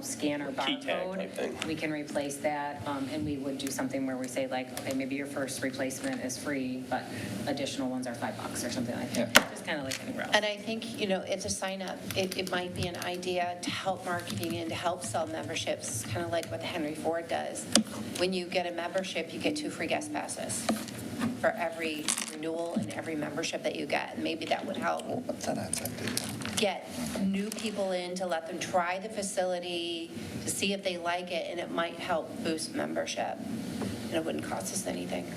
Speaker 4: scan or
Speaker 3: Key tag type thing.
Speaker 4: barcode, we can replace that, and we would do something where we say like, okay, maybe your first replacement is free, but additional ones are $5 or something like that. Just kind of like anywhere else.
Speaker 5: And I think, it's a sign up. It might be an idea to help marketing and to help sell memberships, kind of like what Henry Ford does. When you get a membership, you get 2 free guest passes for every renewal and every membership that you get. And maybe that would help
Speaker 6: What's that incentive?
Speaker 5: get new people in, to let them try the facility, to see if they like it, and it might help boost membership. And it wouldn't cost us anything.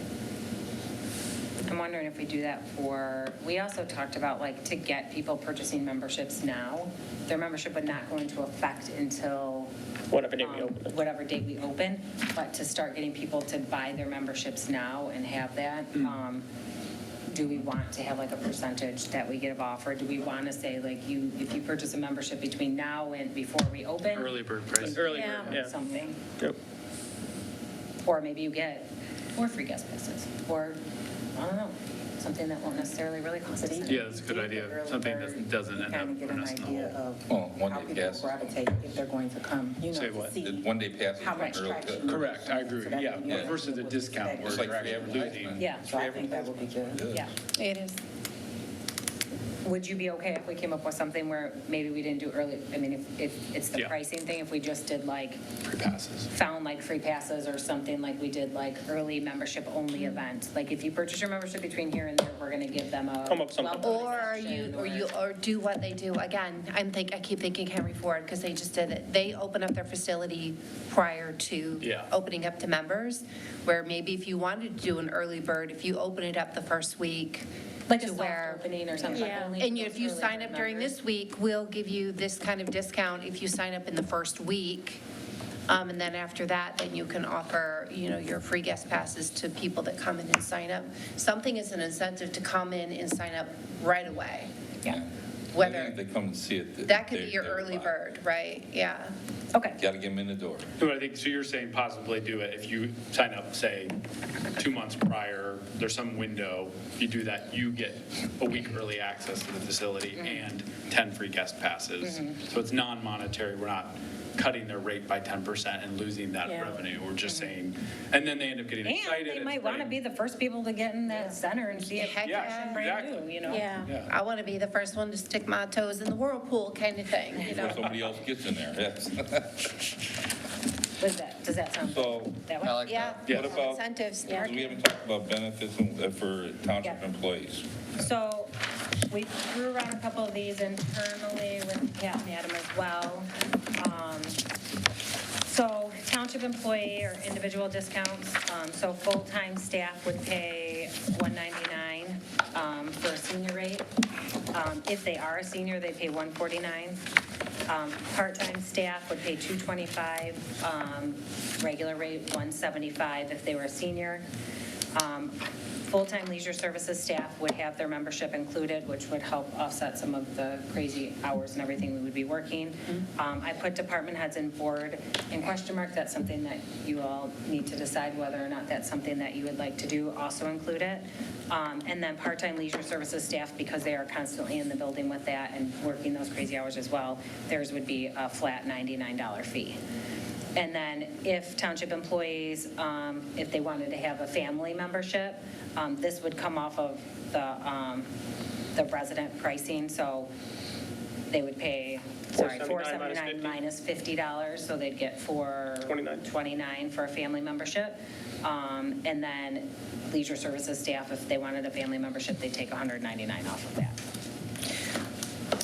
Speaker 4: I'm wondering if we do that we also talked about like to get people purchasing memberships now. Their membership would not go into effect until
Speaker 3: Whatever day we open it.
Speaker 4: whatever date we open, but to start getting people to buy their memberships now and have that. Do we want to have like a percentage that we give off, or do we want to say like if you purchase a membership between now and before we open?
Speaker 8: Early bird price.
Speaker 3: Early,
Speaker 7: Yeah.
Speaker 3: yeah.
Speaker 4: Something,
Speaker 3: Yep.
Speaker 4: or maybe you get 4 free guest passes, or, I don't know, something that won't necessarily really cost us anything.
Speaker 8: Yeah, that's a good idea. Something that doesn't end up
Speaker 2: Kind of get
Speaker 8: putting
Speaker 2: an
Speaker 8: us in the
Speaker 2: idea
Speaker 8: hole.
Speaker 2: of
Speaker 1: Well, one
Speaker 2: how
Speaker 1: day
Speaker 2: people
Speaker 1: passes.
Speaker 2: gravitate if they're going to come,
Speaker 8: Say
Speaker 2: to
Speaker 8: what?
Speaker 2: see
Speaker 1: the one-day passes
Speaker 2: how much
Speaker 1: early.
Speaker 2: traction.
Speaker 8: Correct, I agree,
Speaker 2: So that
Speaker 8: yeah,
Speaker 2: would be a
Speaker 8: versus a
Speaker 2: reasonable
Speaker 8: discount where
Speaker 1: It's
Speaker 2: expectation.
Speaker 1: like
Speaker 8: you're
Speaker 1: free
Speaker 8: actually
Speaker 1: advertisement.
Speaker 8: losing.
Speaker 4: Yeah.
Speaker 2: So I think that would be good.
Speaker 4: Yeah.
Speaker 5: It is.
Speaker 4: Would you be okay if we came up with something where maybe we didn't do early, I mean, if it's the
Speaker 8: Yeah.
Speaker 4: pricing thing, if we just did like,
Speaker 8: Free passes.
Speaker 4: found like free passes or something, like we did like early membership only event? Like if you purchase your membership between here and there, we're gonna give them a.
Speaker 3: Come up with something.
Speaker 4: welcome
Speaker 5: Or
Speaker 4: section,
Speaker 5: do what they do. Again, I keep thinking Henry Ford, because they just did it. They open up their facility prior to
Speaker 8: Yeah.
Speaker 5: opening up to members, where maybe if you wanted to do an early bird, if you open it up the first week,
Speaker 4: Like a
Speaker 5: to
Speaker 4: soft
Speaker 5: where.
Speaker 4: opening or something.
Speaker 7: Yeah.
Speaker 4: leave
Speaker 5: And
Speaker 4: those
Speaker 5: if you
Speaker 4: early
Speaker 5: sign
Speaker 4: bird
Speaker 5: up during
Speaker 4: members.
Speaker 5: this week, we'll give you this kind of discount if you sign up in the first week. And then after that, then you can offer, your free guest passes to people that come in and sign up. Something is an incentive to come in and sign up right away.
Speaker 4: Yeah,
Speaker 5: Whether,
Speaker 1: I think if they come and see it.
Speaker 5: that could be your early bird, right? Yeah.
Speaker 4: okay.
Speaker 1: Got to get them in the door.
Speaker 8: So I think, so you're saying possibly do it if you sign up, say, 2 months prior, there's some window, if you do that, you get a week early access to the facility and 10 free guest passes. So it's non-monetary, we're not cutting their rate by 10% and losing that
Speaker 7: Yeah.
Speaker 8: revenue, we're just saying, and then they end up getting excited.
Speaker 4: And they
Speaker 8: and
Speaker 4: might want to be
Speaker 8: spreading-
Speaker 4: the first people to get in that center and see it
Speaker 5: Heck
Speaker 8: Yeah,
Speaker 5: yeah.
Speaker 4: brand
Speaker 8: exactly.
Speaker 4: new, you know?
Speaker 7: Yeah.
Speaker 8: Yeah.
Speaker 5: I want to be the first one to stick my toes in the whirlpool kind of thing,
Speaker 1: Before somebody else gets in there, yes.
Speaker 4: Does that sound
Speaker 1: So,
Speaker 4: that
Speaker 6: I
Speaker 4: way?
Speaker 6: like
Speaker 5: Yeah.
Speaker 6: that.
Speaker 1: what about,
Speaker 5: Incentives.
Speaker 1: we haven't talked about benefits for township
Speaker 4: Yeah.
Speaker 1: employees.
Speaker 4: So we threw around a couple of these internally with Pat and Adam as well. So township employee or individual discounts, so full-time staff would pay $199 for a senior rate. If they are a senior, they pay $149. Part-time staff would pay $225, regular rate $175 if they were a senior. Full-time leisure services staff would have their membership included, which would help offset some of the crazy hours and everything we would be working. I put department heads and board in question mark. That's something that you all need to decide whether or not that's something that you would like to do, also include it. And then part-time leisure services staff, because they are constantly in the building with that and working those crazy hours as well, theirs would be a flat $99 fee. And then if township employees, if they wanted to have a family membership, this would come off of the resident pricing, so they would pay, $479 minus $50, so they'd get $429 for a family membership. And then leisure services staff, if they wanted a family membership, they'd take $199 off of that,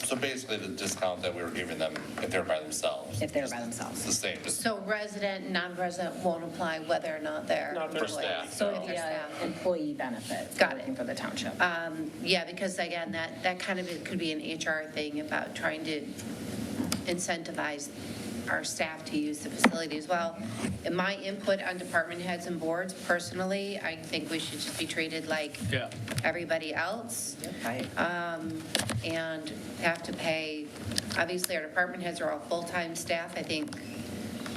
Speaker 6: So basically, the discount that we were giving them if they're by themselves.
Speaker 4: if they're by themselves.
Speaker 6: It's the same, just
Speaker 5: So resident, non-resident won't apply whether or not they're
Speaker 3: Not for
Speaker 5: employees.
Speaker 6: staff.
Speaker 4: So
Speaker 5: If
Speaker 4: it'd be
Speaker 5: they're
Speaker 4: an
Speaker 5: staff.
Speaker 4: employee benefit.
Speaker 5: Got it.
Speaker 4: working for the township.
Speaker 5: Yeah, because again, that kind of, it could be an HR thing about trying to incentivize our staff to use the facility as well. In my input on department heads and boards, personally, I think we should just be treated like
Speaker 8: Yeah.
Speaker 5: everybody else. And have to pay, obviously, our department heads are all full-time staff, I think,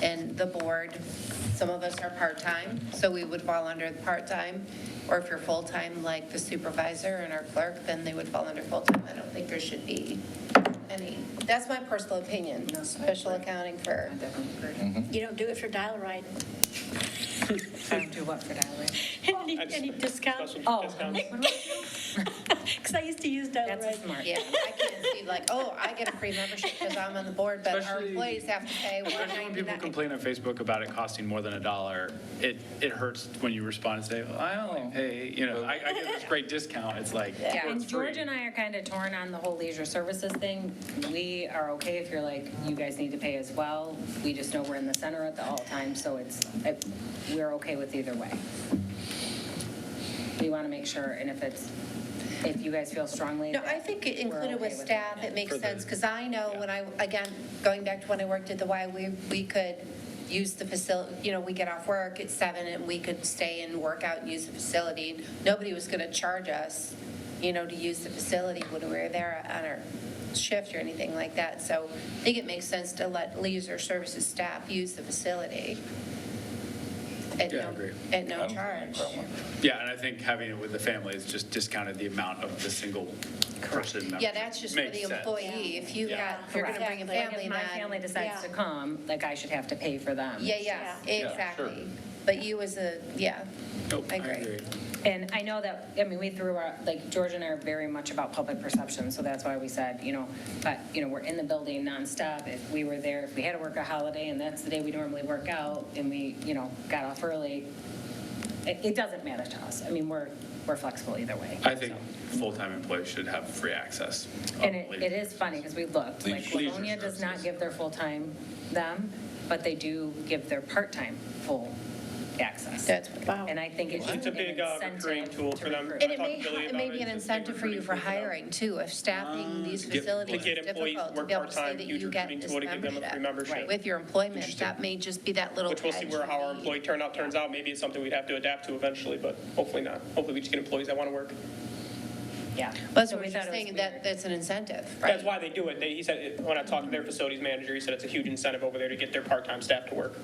Speaker 5: and the board, some of us are part-time, so we would fall under the part-time. Or if you're full-time, like the supervisor and our clerk, then they would fall under full-time. I don't think there should be any, that's my personal opinion, special accounting for,
Speaker 4: I definitely agree.
Speaker 7: You don't do it for dial ride.
Speaker 4: I don't do what for dial-in?
Speaker 7: Any discount?
Speaker 3: Special
Speaker 4: Oh,
Speaker 3: discounts.
Speaker 7: Because I used to use dial
Speaker 4: that's
Speaker 7: ride.
Speaker 4: a smart.
Speaker 5: yeah, I can't see like, oh, I get a free membership because I'm on the board, but our
Speaker 8: Especially-
Speaker 5: employees have to pay
Speaker 8: Especially when people
Speaker 5: $199.
Speaker 8: complain on Facebook about it costing more than $1, it hurts when you respond and say, well, I only pay, I get this great discount, it's like,
Speaker 5: Yeah.
Speaker 8: well,
Speaker 4: And
Speaker 8: it's free.
Speaker 4: George and I are kind of torn on the whole leisure services thing. We are okay if you're like, you guys need to pay as well. We just know we're in the center at all times, so we're okay with either way. We want to make sure, and if you guys feel strongly.
Speaker 5: No,
Speaker 4: that
Speaker 5: I think it
Speaker 4: we're
Speaker 5: included
Speaker 4: okay
Speaker 5: with
Speaker 4: with
Speaker 5: staff, it makes
Speaker 8: For the-
Speaker 5: sense, because I know when again, going back to when I worked at the Y, we could use the facility, we get off work at 7 and we could stay and work out and use the facility. Nobody was going to charge us, to use the facility when we were there on our shift or anything like that. So I think it makes sense to let leisure services staff use the facility at
Speaker 8: Yeah, I agree.
Speaker 5: at
Speaker 1: I
Speaker 5: no
Speaker 1: don't think
Speaker 5: charge.
Speaker 1: that one.
Speaker 8: Yeah, and I think having it with the family is just discounted the amount of the single person membership.
Speaker 5: Yeah, that's just for
Speaker 8: Makes
Speaker 5: the
Speaker 8: sense.
Speaker 5: employee. If you
Speaker 8: Yeah.
Speaker 5: got, if you're going to bring a
Speaker 4: Like,
Speaker 5: family,
Speaker 4: if my
Speaker 5: then.
Speaker 4: family decides
Speaker 7: yeah.
Speaker 4: to come, like I should have to pay for them.
Speaker 5: Yeah,
Speaker 1: Yeah,
Speaker 5: exactly.
Speaker 1: sure.
Speaker 5: But you as a, yeah,
Speaker 8: Nope,
Speaker 5: I
Speaker 8: I
Speaker 5: agree.
Speaker 8: agree.
Speaker 4: And I know that, we threw our, like, George and I are very much about public perception, so that's why we said, but, we're in the building nonstop. If we were there, if we had to work a holiday and that's the day we normally work out and we, got off early, it doesn't matter to us. We're flexible either way.
Speaker 8: I think full-time employees should have free access.
Speaker 4: And it is funny, because we looked, like,
Speaker 8: Leisure
Speaker 4: Livonia does not
Speaker 8: services.
Speaker 4: give their full-time them, but they do give their part-time full access.
Speaker 5: That's
Speaker 7: Wow.
Speaker 4: And I think it should
Speaker 3: It's a
Speaker 4: be an
Speaker 3: big recruiting
Speaker 4: incentive
Speaker 3: tool
Speaker 4: to
Speaker 3: for them.
Speaker 4: recruit.
Speaker 5: And
Speaker 3: I
Speaker 5: it
Speaker 3: talked to Billy
Speaker 5: may
Speaker 3: about
Speaker 5: be
Speaker 3: it.
Speaker 5: an
Speaker 3: It's a big
Speaker 5: incentive for you for
Speaker 3: recruiting tool them.
Speaker 5: hiring too, if staffing these
Speaker 8: to get-
Speaker 5: facilities
Speaker 3: To get
Speaker 5: is
Speaker 3: employees to
Speaker 5: difficult, to
Speaker 3: work
Speaker 5: be able to say
Speaker 3: part-time,
Speaker 5: that
Speaker 3: huge
Speaker 5: you get
Speaker 3: recruiting
Speaker 5: this
Speaker 3: tool to give them a free membership.
Speaker 5: With your employment, that may just be that little
Speaker 3: Which we'll see
Speaker 5: edge
Speaker 3: where how our
Speaker 5: you need.
Speaker 3: employee turnout turns out. Maybe it's something we'd have to adapt to eventually, but hopefully not. Hopefully we just get employees that want to work.
Speaker 4: Yeah.
Speaker 5: That's
Speaker 4: So
Speaker 5: what
Speaker 4: we
Speaker 5: we're
Speaker 4: thought it was
Speaker 5: saying, that,
Speaker 4: weird.
Speaker 5: that's an incentive, right?
Speaker 3: That's why they do it. He said, when I talked to their facilities manager, he said it's a huge incentive over there to get their part-time staff to work,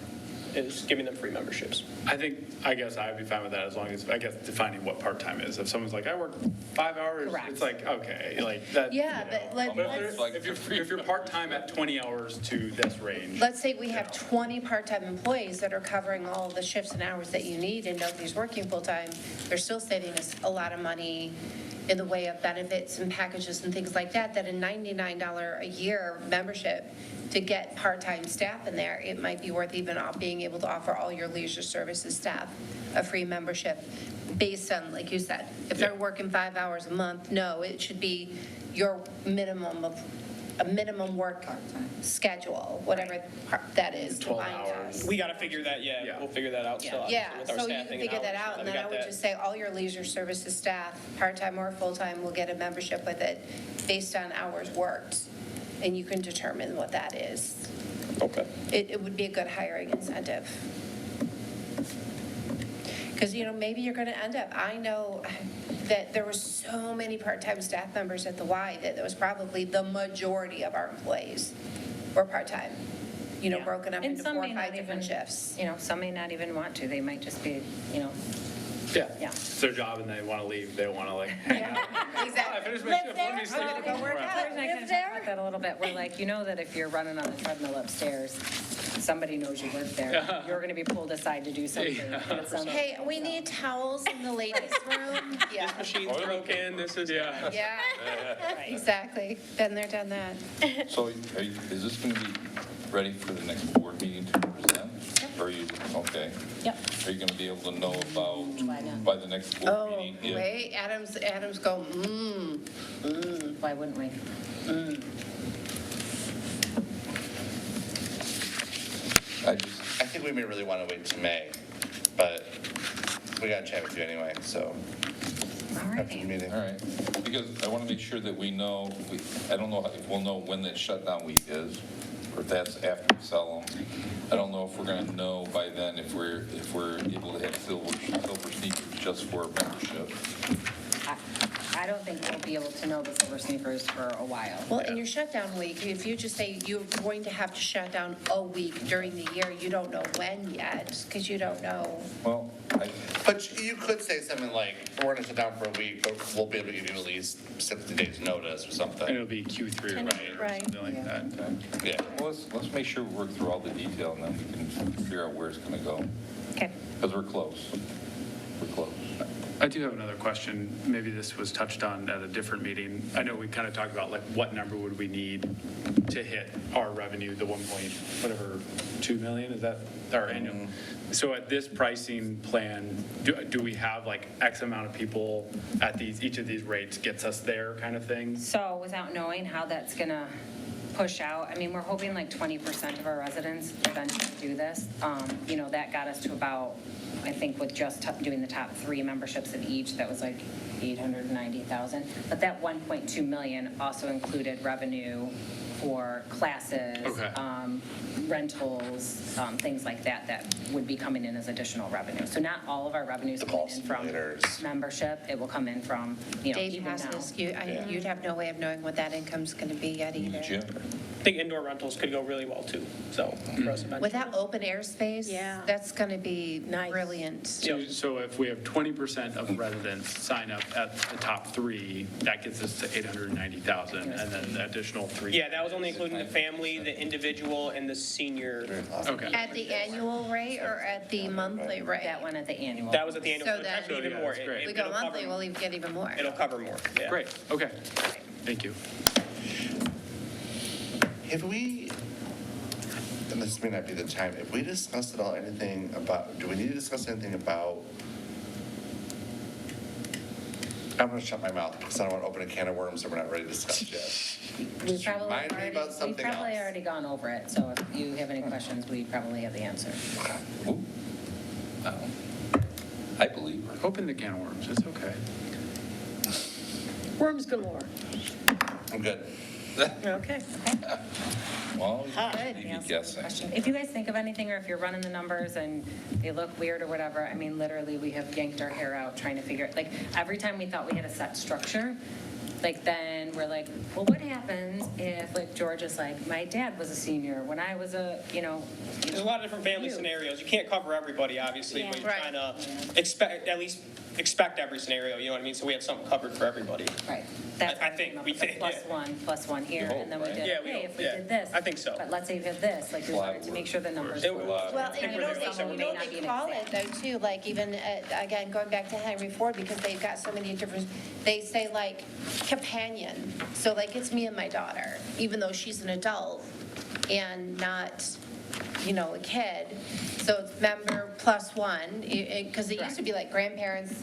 Speaker 3: is giving them free memberships.
Speaker 8: I guess I'd be fine with that as long as, I guess, defining what part-time is. If someone's like, I work 5 hours,
Speaker 4: Correct.
Speaker 8: it's like, okay, like that.
Speaker 5: Yeah,
Speaker 8: you know.
Speaker 5: but like,
Speaker 8: But
Speaker 5: let's-
Speaker 8: if you're part-time at 20 hours to this range.
Speaker 5: Let's say we have 20 part-time employees that are covering all the shifts and hours that you need, and nobody's working full-time. They're still saving us a lot of money in the way of benefits and packages and things like that, that a $99 a year membership to get part-time staff in there, it might be worth even being able to offer all your leisure services staff a free membership based on, like you said, if they're working 5 hours a month, no, it should be your minimum of, a minimum work schedule, whatever that is.
Speaker 8: 12
Speaker 5: defined
Speaker 8: hours.
Speaker 5: as.
Speaker 3: We got to figure that,
Speaker 8: Yeah.
Speaker 3: we'll figure that out still. obviously,
Speaker 5: Yeah,
Speaker 3: with our
Speaker 5: so you
Speaker 3: staffing
Speaker 5: can
Speaker 3: and
Speaker 5: figure that
Speaker 3: hours,
Speaker 5: out,
Speaker 3: so
Speaker 5: and
Speaker 3: we
Speaker 5: then I
Speaker 3: got
Speaker 5: would
Speaker 3: that.
Speaker 5: just say all your leisure services staff, part-time or full-time, will get a membership with it based on hours worked, and you can determine what that is.
Speaker 3: Okay.
Speaker 5: It would be a good hiring incentive. Because, maybe you're going to end up, I know that there were so many part-time staff members at the Y that it was probably the majority of our employees were part-time,
Speaker 4: Yeah.
Speaker 5: broken up
Speaker 4: And
Speaker 5: into
Speaker 4: some
Speaker 5: 4 or
Speaker 4: may
Speaker 5: 5
Speaker 4: not
Speaker 5: different
Speaker 4: even-
Speaker 5: shifts.
Speaker 4: Some may not even want to. They might just be,
Speaker 8: Yeah.
Speaker 4: Yeah.
Speaker 8: It's their job and they want to leave. They don't want to like hang out.
Speaker 5: Exactly.
Speaker 8: I finished my shift. Let me sleep.
Speaker 5: I'm gonna go work out.
Speaker 4: Claire and I kind of talked about that a little bit. We're like, that if you're running on the treadmill upstairs, somebody knows you work there. You're going to be pulled aside to do something. Get some-
Speaker 5: Hey, we need towels in the ladies' room. Yeah,
Speaker 3: Machine's broken, this is.
Speaker 8: Yeah.
Speaker 5: yeah, exactly. Been there, done that.
Speaker 1: So is this going to be ready for the next board meeting to present? Or are you, okay.
Speaker 4: Yep.
Speaker 1: Are you going to be able to know about,
Speaker 4: Why not?
Speaker 1: by the next board
Speaker 5: Oh,
Speaker 1: meeting? if-
Speaker 5: wait, Adam's go,
Speaker 4: Why wouldn't we?
Speaker 6: I think we may really want to wait to May, but we got to chat with you anyway, so after the meeting.
Speaker 1: All right, because I want to make sure that we know, I don't know if we'll know when that shutdown week is, or if that's after we sell them. I don't know if we're going to know by then if we're able to have silver sneakers just for membership.
Speaker 4: I don't think we'll be able to know the Silver Sneakers for a while.
Speaker 5: well, in your shutdown week, if you just say you're going to have to shut down a week during the year, you don't know when yet, because you don't know.
Speaker 1: Well,
Speaker 6: But you could say something like, we're going to shut down for a week, but we'll be able to give you at least 60 days notice or
Speaker 8: And
Speaker 6: something.
Speaker 8: it'll be Q3, right? Or
Speaker 7: Right.
Speaker 8: something like that.
Speaker 6: Yeah.
Speaker 1: well, let's make sure we work through all the detail and then we can figure out where it's going to go.
Speaker 4: Okay.
Speaker 1: Because we're close. We're close.
Speaker 8: I do have another question. Maybe this was touched on at a different meeting. I know we kind of talked about like what number would we need to hit our revenue, the 2 million, is that our annual? So at this pricing plan, do we have like X amount of people at each of these rates gets us there kind of thing?
Speaker 4: So without knowing how that's going to push out, we're hoping like 20% of our residents eventually do this. That got us to about, I think with just doing the top 3 memberships of each, that was like 890,000. But that 1.2 million also included revenue for classes,
Speaker 8: Okay.
Speaker 4: rentals, things like that would be coming in as additional revenue. So not all of our revenues
Speaker 6: The
Speaker 4: coming
Speaker 6: golf
Speaker 4: in from
Speaker 6: simulators.
Speaker 4: membership. It will come in from,
Speaker 5: Day
Speaker 4: even now.
Speaker 5: passes, you'd have no way of knowing what that income's going to be yet either.
Speaker 1: Jim?
Speaker 3: I think indoor rentals could go really well too, so for us eventually.
Speaker 5: With that open air space,
Speaker 7: Yeah.
Speaker 5: that's going to be
Speaker 7: Nice.
Speaker 5: brilliant.
Speaker 8: So if we have 20% of residents sign up at the top 3, that gets us to 890,000, and then the additional 3.
Speaker 3: Yeah, that was only including the family, the individual, and the senior.
Speaker 8: Okay.
Speaker 5: At the annual rate or at the monthly rate?
Speaker 4: That one at the annual.
Speaker 3: That was at the annual,
Speaker 5: So
Speaker 3: so it's
Speaker 5: then-
Speaker 3: actually even
Speaker 8: Yeah,
Speaker 3: more.
Speaker 8: that's great.
Speaker 5: We
Speaker 3: It'll
Speaker 5: go
Speaker 3: cover
Speaker 5: monthly,
Speaker 3: more.
Speaker 5: we'll even get even more.
Speaker 3: It'll cover more, yeah.
Speaker 8: Great, okay. Thank you.
Speaker 6: Have we, and this may not be the time, have we discussed at all anything about, do we need to discuss anything about, I'm going to shut my mouth because I don't want to open a can of worms that we're not ready to discuss yet.
Speaker 4: We've probably
Speaker 6: Remind me about
Speaker 4: we've
Speaker 6: something
Speaker 4: probably
Speaker 6: else.
Speaker 4: already gone over it, so if you have any questions, we probably have the answer.
Speaker 1: Ooh. I believe her.
Speaker 8: Open the can of worms, it's okay.
Speaker 7: Worms galore.
Speaker 6: I'm good.
Speaker 7: Okay.
Speaker 1: Well,
Speaker 4: Good.
Speaker 1: you
Speaker 4: Yeah,
Speaker 1: keep guessing.
Speaker 4: question. If you guys think of anything, or if you're running the numbers and they look weird or whatever, I mean, literally, we have yanked our hair out trying to figure it. Like, every time we thought we had a set structure, like, then we're like, well, what happens if, like, George is like, my dad was a senior when I was a,
Speaker 3: There's a lot of different family scenarios. You can't cover everybody, obviously, but you're
Speaker 5: Right.
Speaker 3: trying to at least expect every scenario, you know what I mean? So we have something covered for everybody.
Speaker 4: Right. That's
Speaker 3: I
Speaker 4: why
Speaker 3: think
Speaker 4: came up
Speaker 3: we
Speaker 4: with the
Speaker 3: think,
Speaker 4: plus one here,
Speaker 1: hope,
Speaker 4: and then we
Speaker 1: right?
Speaker 4: did,
Speaker 3: Yeah, we
Speaker 4: okay,
Speaker 3: hope,
Speaker 4: if we
Speaker 3: yeah.
Speaker 4: did this.
Speaker 3: I think so.
Speaker 4: But let's say you had this, like, we wanted to make sure the numbers.
Speaker 3: It
Speaker 4: were-
Speaker 3: would-
Speaker 5: Well,
Speaker 3: I think
Speaker 5: and you
Speaker 3: we're
Speaker 5: know,
Speaker 3: doing something
Speaker 5: they
Speaker 4: not be
Speaker 5: call it
Speaker 4: exact.
Speaker 5: though too, like even, again, going back to Henry Ford, because they've got so many different, they say like companion. So like it's me and my daughter, even though she's an adult and not, a kid. So it's member plus one, because it used to be like grandparents,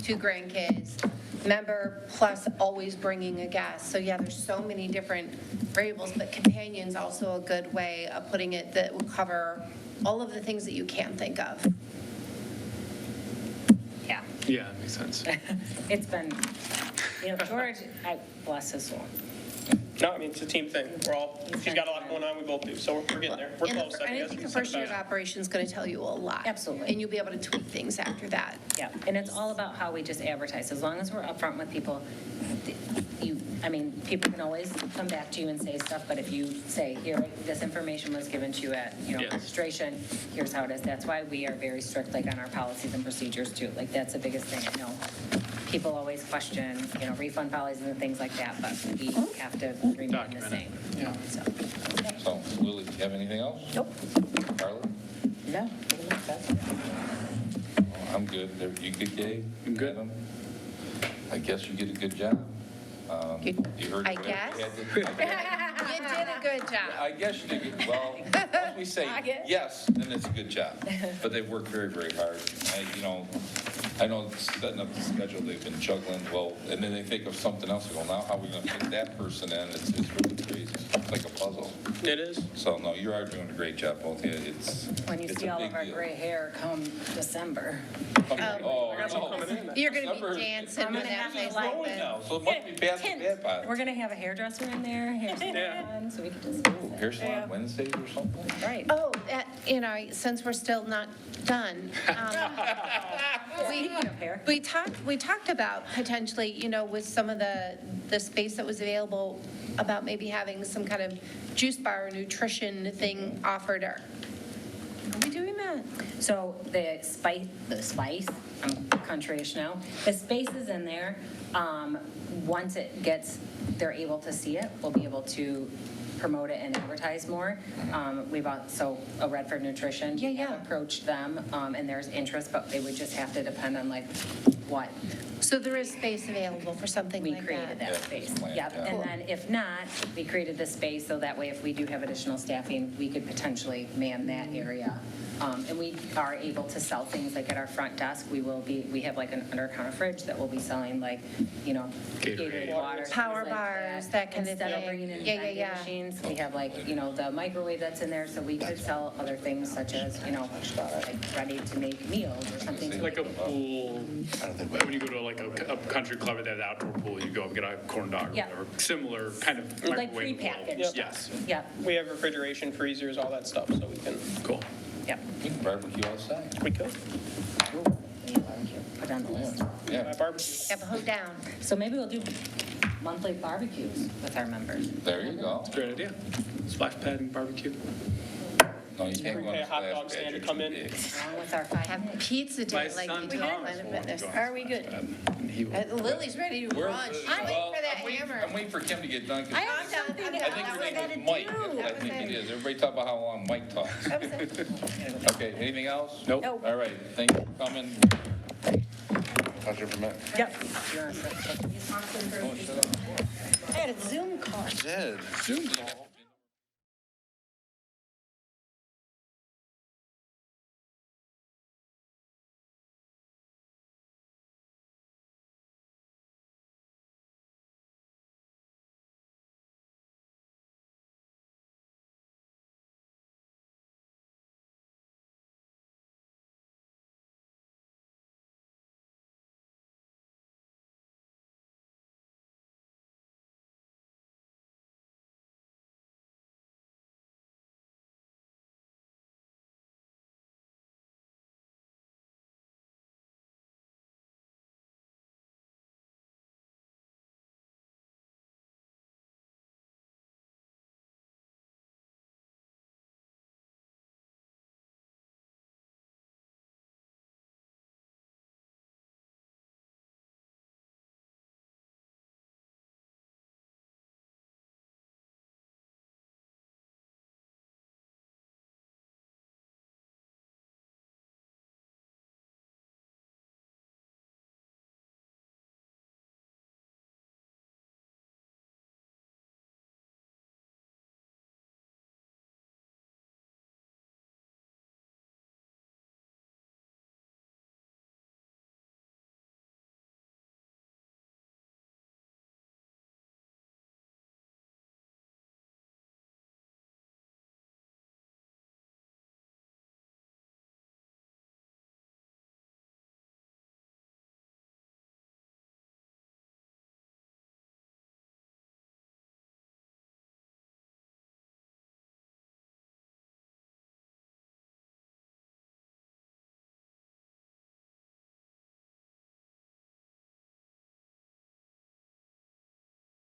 Speaker 5: 2 grandkids, member plus always bringing a guest. So yeah, there's so many different variables, but companion's also a good way of putting it that will cover all of the things that you can think of.
Speaker 4: Yeah,
Speaker 8: Yeah, that makes sense.
Speaker 4: it's been, George, bless his soul.
Speaker 3: No, I mean, it's a team thing. She's got a lot going on, we both do, so we're getting there. We're
Speaker 5: And
Speaker 3: close, I
Speaker 5: I
Speaker 3: guess.
Speaker 5: think the first year of operation is going to tell you a lot.
Speaker 4: Absolutely.
Speaker 5: And you'll be able to tweak things after that.
Speaker 4: Yeah, and it's all about how we just advertise. As long as we're upfront with people, people can always come back to you and say stuff, but if you say, here, this information was given to you at,
Speaker 8: Yes.
Speaker 4: registration, here's how it is. That's why we are very strict, like, on our policies and procedures, too. Like, that's the biggest thing. I know people always question, refund policies and things like that, but we have to remain the
Speaker 8: Document it.
Speaker 4: same.
Speaker 8: Yeah.
Speaker 4: So,
Speaker 1: So, Lily, do you have anything else?
Speaker 4: nope.
Speaker 1: Carla?
Speaker 4: No.
Speaker 1: I'm good. You good, Gabe?
Speaker 8: I'm good.
Speaker 1: Adam? I guess you did a good job. You heard
Speaker 5: I
Speaker 1: what
Speaker 5: guess.
Speaker 1: had to-
Speaker 5: You did a good job.
Speaker 1: I guess you did good. Well, once we say yes, then it's a good job. But they've worked very, very hard. I know setting up the schedule, they've been juggling, and then they think of something else, they go, now how are we gonna fit that person in? It's really crazy. It's like a puzzle.
Speaker 3: It is.
Speaker 1: So, no, you are doing a great job, both of you.
Speaker 4: When you
Speaker 1: it's
Speaker 4: see
Speaker 1: a
Speaker 4: all
Speaker 1: big
Speaker 4: of our
Speaker 1: deal.
Speaker 4: gray hair come December.
Speaker 1: Oh, no.
Speaker 5: You're going to
Speaker 1: December-
Speaker 5: be dancing
Speaker 4: I'm
Speaker 5: when
Speaker 4: gonna
Speaker 5: that
Speaker 4: have to
Speaker 5: place
Speaker 4: like
Speaker 1: Growing
Speaker 5: opens.
Speaker 1: now, so it must be past the bad part.
Speaker 4: We're gonna have a hairdresser in there, hair salon, so we can just.
Speaker 1: Ooh, hair salon Wednesdays or something?
Speaker 4: Right.
Speaker 5: Oh, since we're still not done,
Speaker 4: Speaking of hair.
Speaker 5: we talked about potentially, with some of the space that was available, about maybe having some kind of juice bar or nutrition thing offered. Are we doing that?
Speaker 4: So the spice, I'm countryish now, the space is in there. Once they're able to see it, we'll be able to promote it and advertise more. We've also, Redford Nutrition.
Speaker 5: Yeah,
Speaker 4: we have
Speaker 5: yeah.
Speaker 4: approached them, and there's interest, but it would just have to depend on like what
Speaker 5: So there is space available for something
Speaker 4: we
Speaker 5: like that?
Speaker 4: created that
Speaker 1: Yeah,
Speaker 4: space.
Speaker 1: plan,
Speaker 4: Yep,
Speaker 1: yeah.
Speaker 4: and then if not, we created this space so that way if we do have additional staffing, we could potentially man that area. And we are able to sell things like at our front desk, we have like an under-counter fridge that will be selling like, Gatorade water.
Speaker 5: Power
Speaker 4: things like
Speaker 5: bars, that kind of
Speaker 4: Instead of
Speaker 5: thing.
Speaker 4: bringing in
Speaker 5: Yeah,
Speaker 4: vending
Speaker 5: yeah.
Speaker 4: machines, we have like, the microwave that's in there, so we could sell other things such as, like ready-to-make meals or something.
Speaker 8: It's like a pool, when you go to like a country club that has an outdoor pool, you go and get a corn dog or
Speaker 4: Yeah.
Speaker 8: whatever, similar kind of
Speaker 4: Like
Speaker 8: microwave.
Speaker 4: prepackaged stuff.
Speaker 8: Yes,
Speaker 4: Yep,
Speaker 3: We have refrigeration, freezers, all that stuff, so we can,
Speaker 8: cool.
Speaker 4: yep.
Speaker 1: We can barbecue outside.
Speaker 3: we could.
Speaker 4: Put on the list.
Speaker 1: Yeah,
Speaker 3: Barbecue.
Speaker 5: Have a hoed down.
Speaker 4: So maybe we'll do monthly barbecues with our members.
Speaker 1: there you go.
Speaker 8: Great idea. Splash pad and barbecue.
Speaker 1: No, you can't go on
Speaker 3: Pay
Speaker 1: a
Speaker 3: a hot
Speaker 1: splash
Speaker 3: dog
Speaker 1: pad,
Speaker 3: stand to
Speaker 1: you're
Speaker 3: come
Speaker 1: too
Speaker 3: in.
Speaker 1: big.
Speaker 4: Along with our
Speaker 5: Have pizza day like you do at Planet Fitness.
Speaker 7: Are we good?
Speaker 5: Lily's ready to
Speaker 1: We're-
Speaker 5: run. She's
Speaker 1: well,
Speaker 5: waiting for that
Speaker 1: I'm waiting-
Speaker 5: hammer.
Speaker 1: I'm waiting for Kim to get done, 'cause
Speaker 5: I have something.
Speaker 1: I think her name is Mike. I think it is. Everybody talk about how long Mike talks. Okay, anything else?
Speaker 8: Nope.
Speaker 7: Nope.
Speaker 1: All right, thank you for coming.
Speaker 6: Pleasure for me.
Speaker 4: Yep.
Speaker 7: I had a Zoom call.
Speaker 6: Did.
Speaker 1: Zoom call.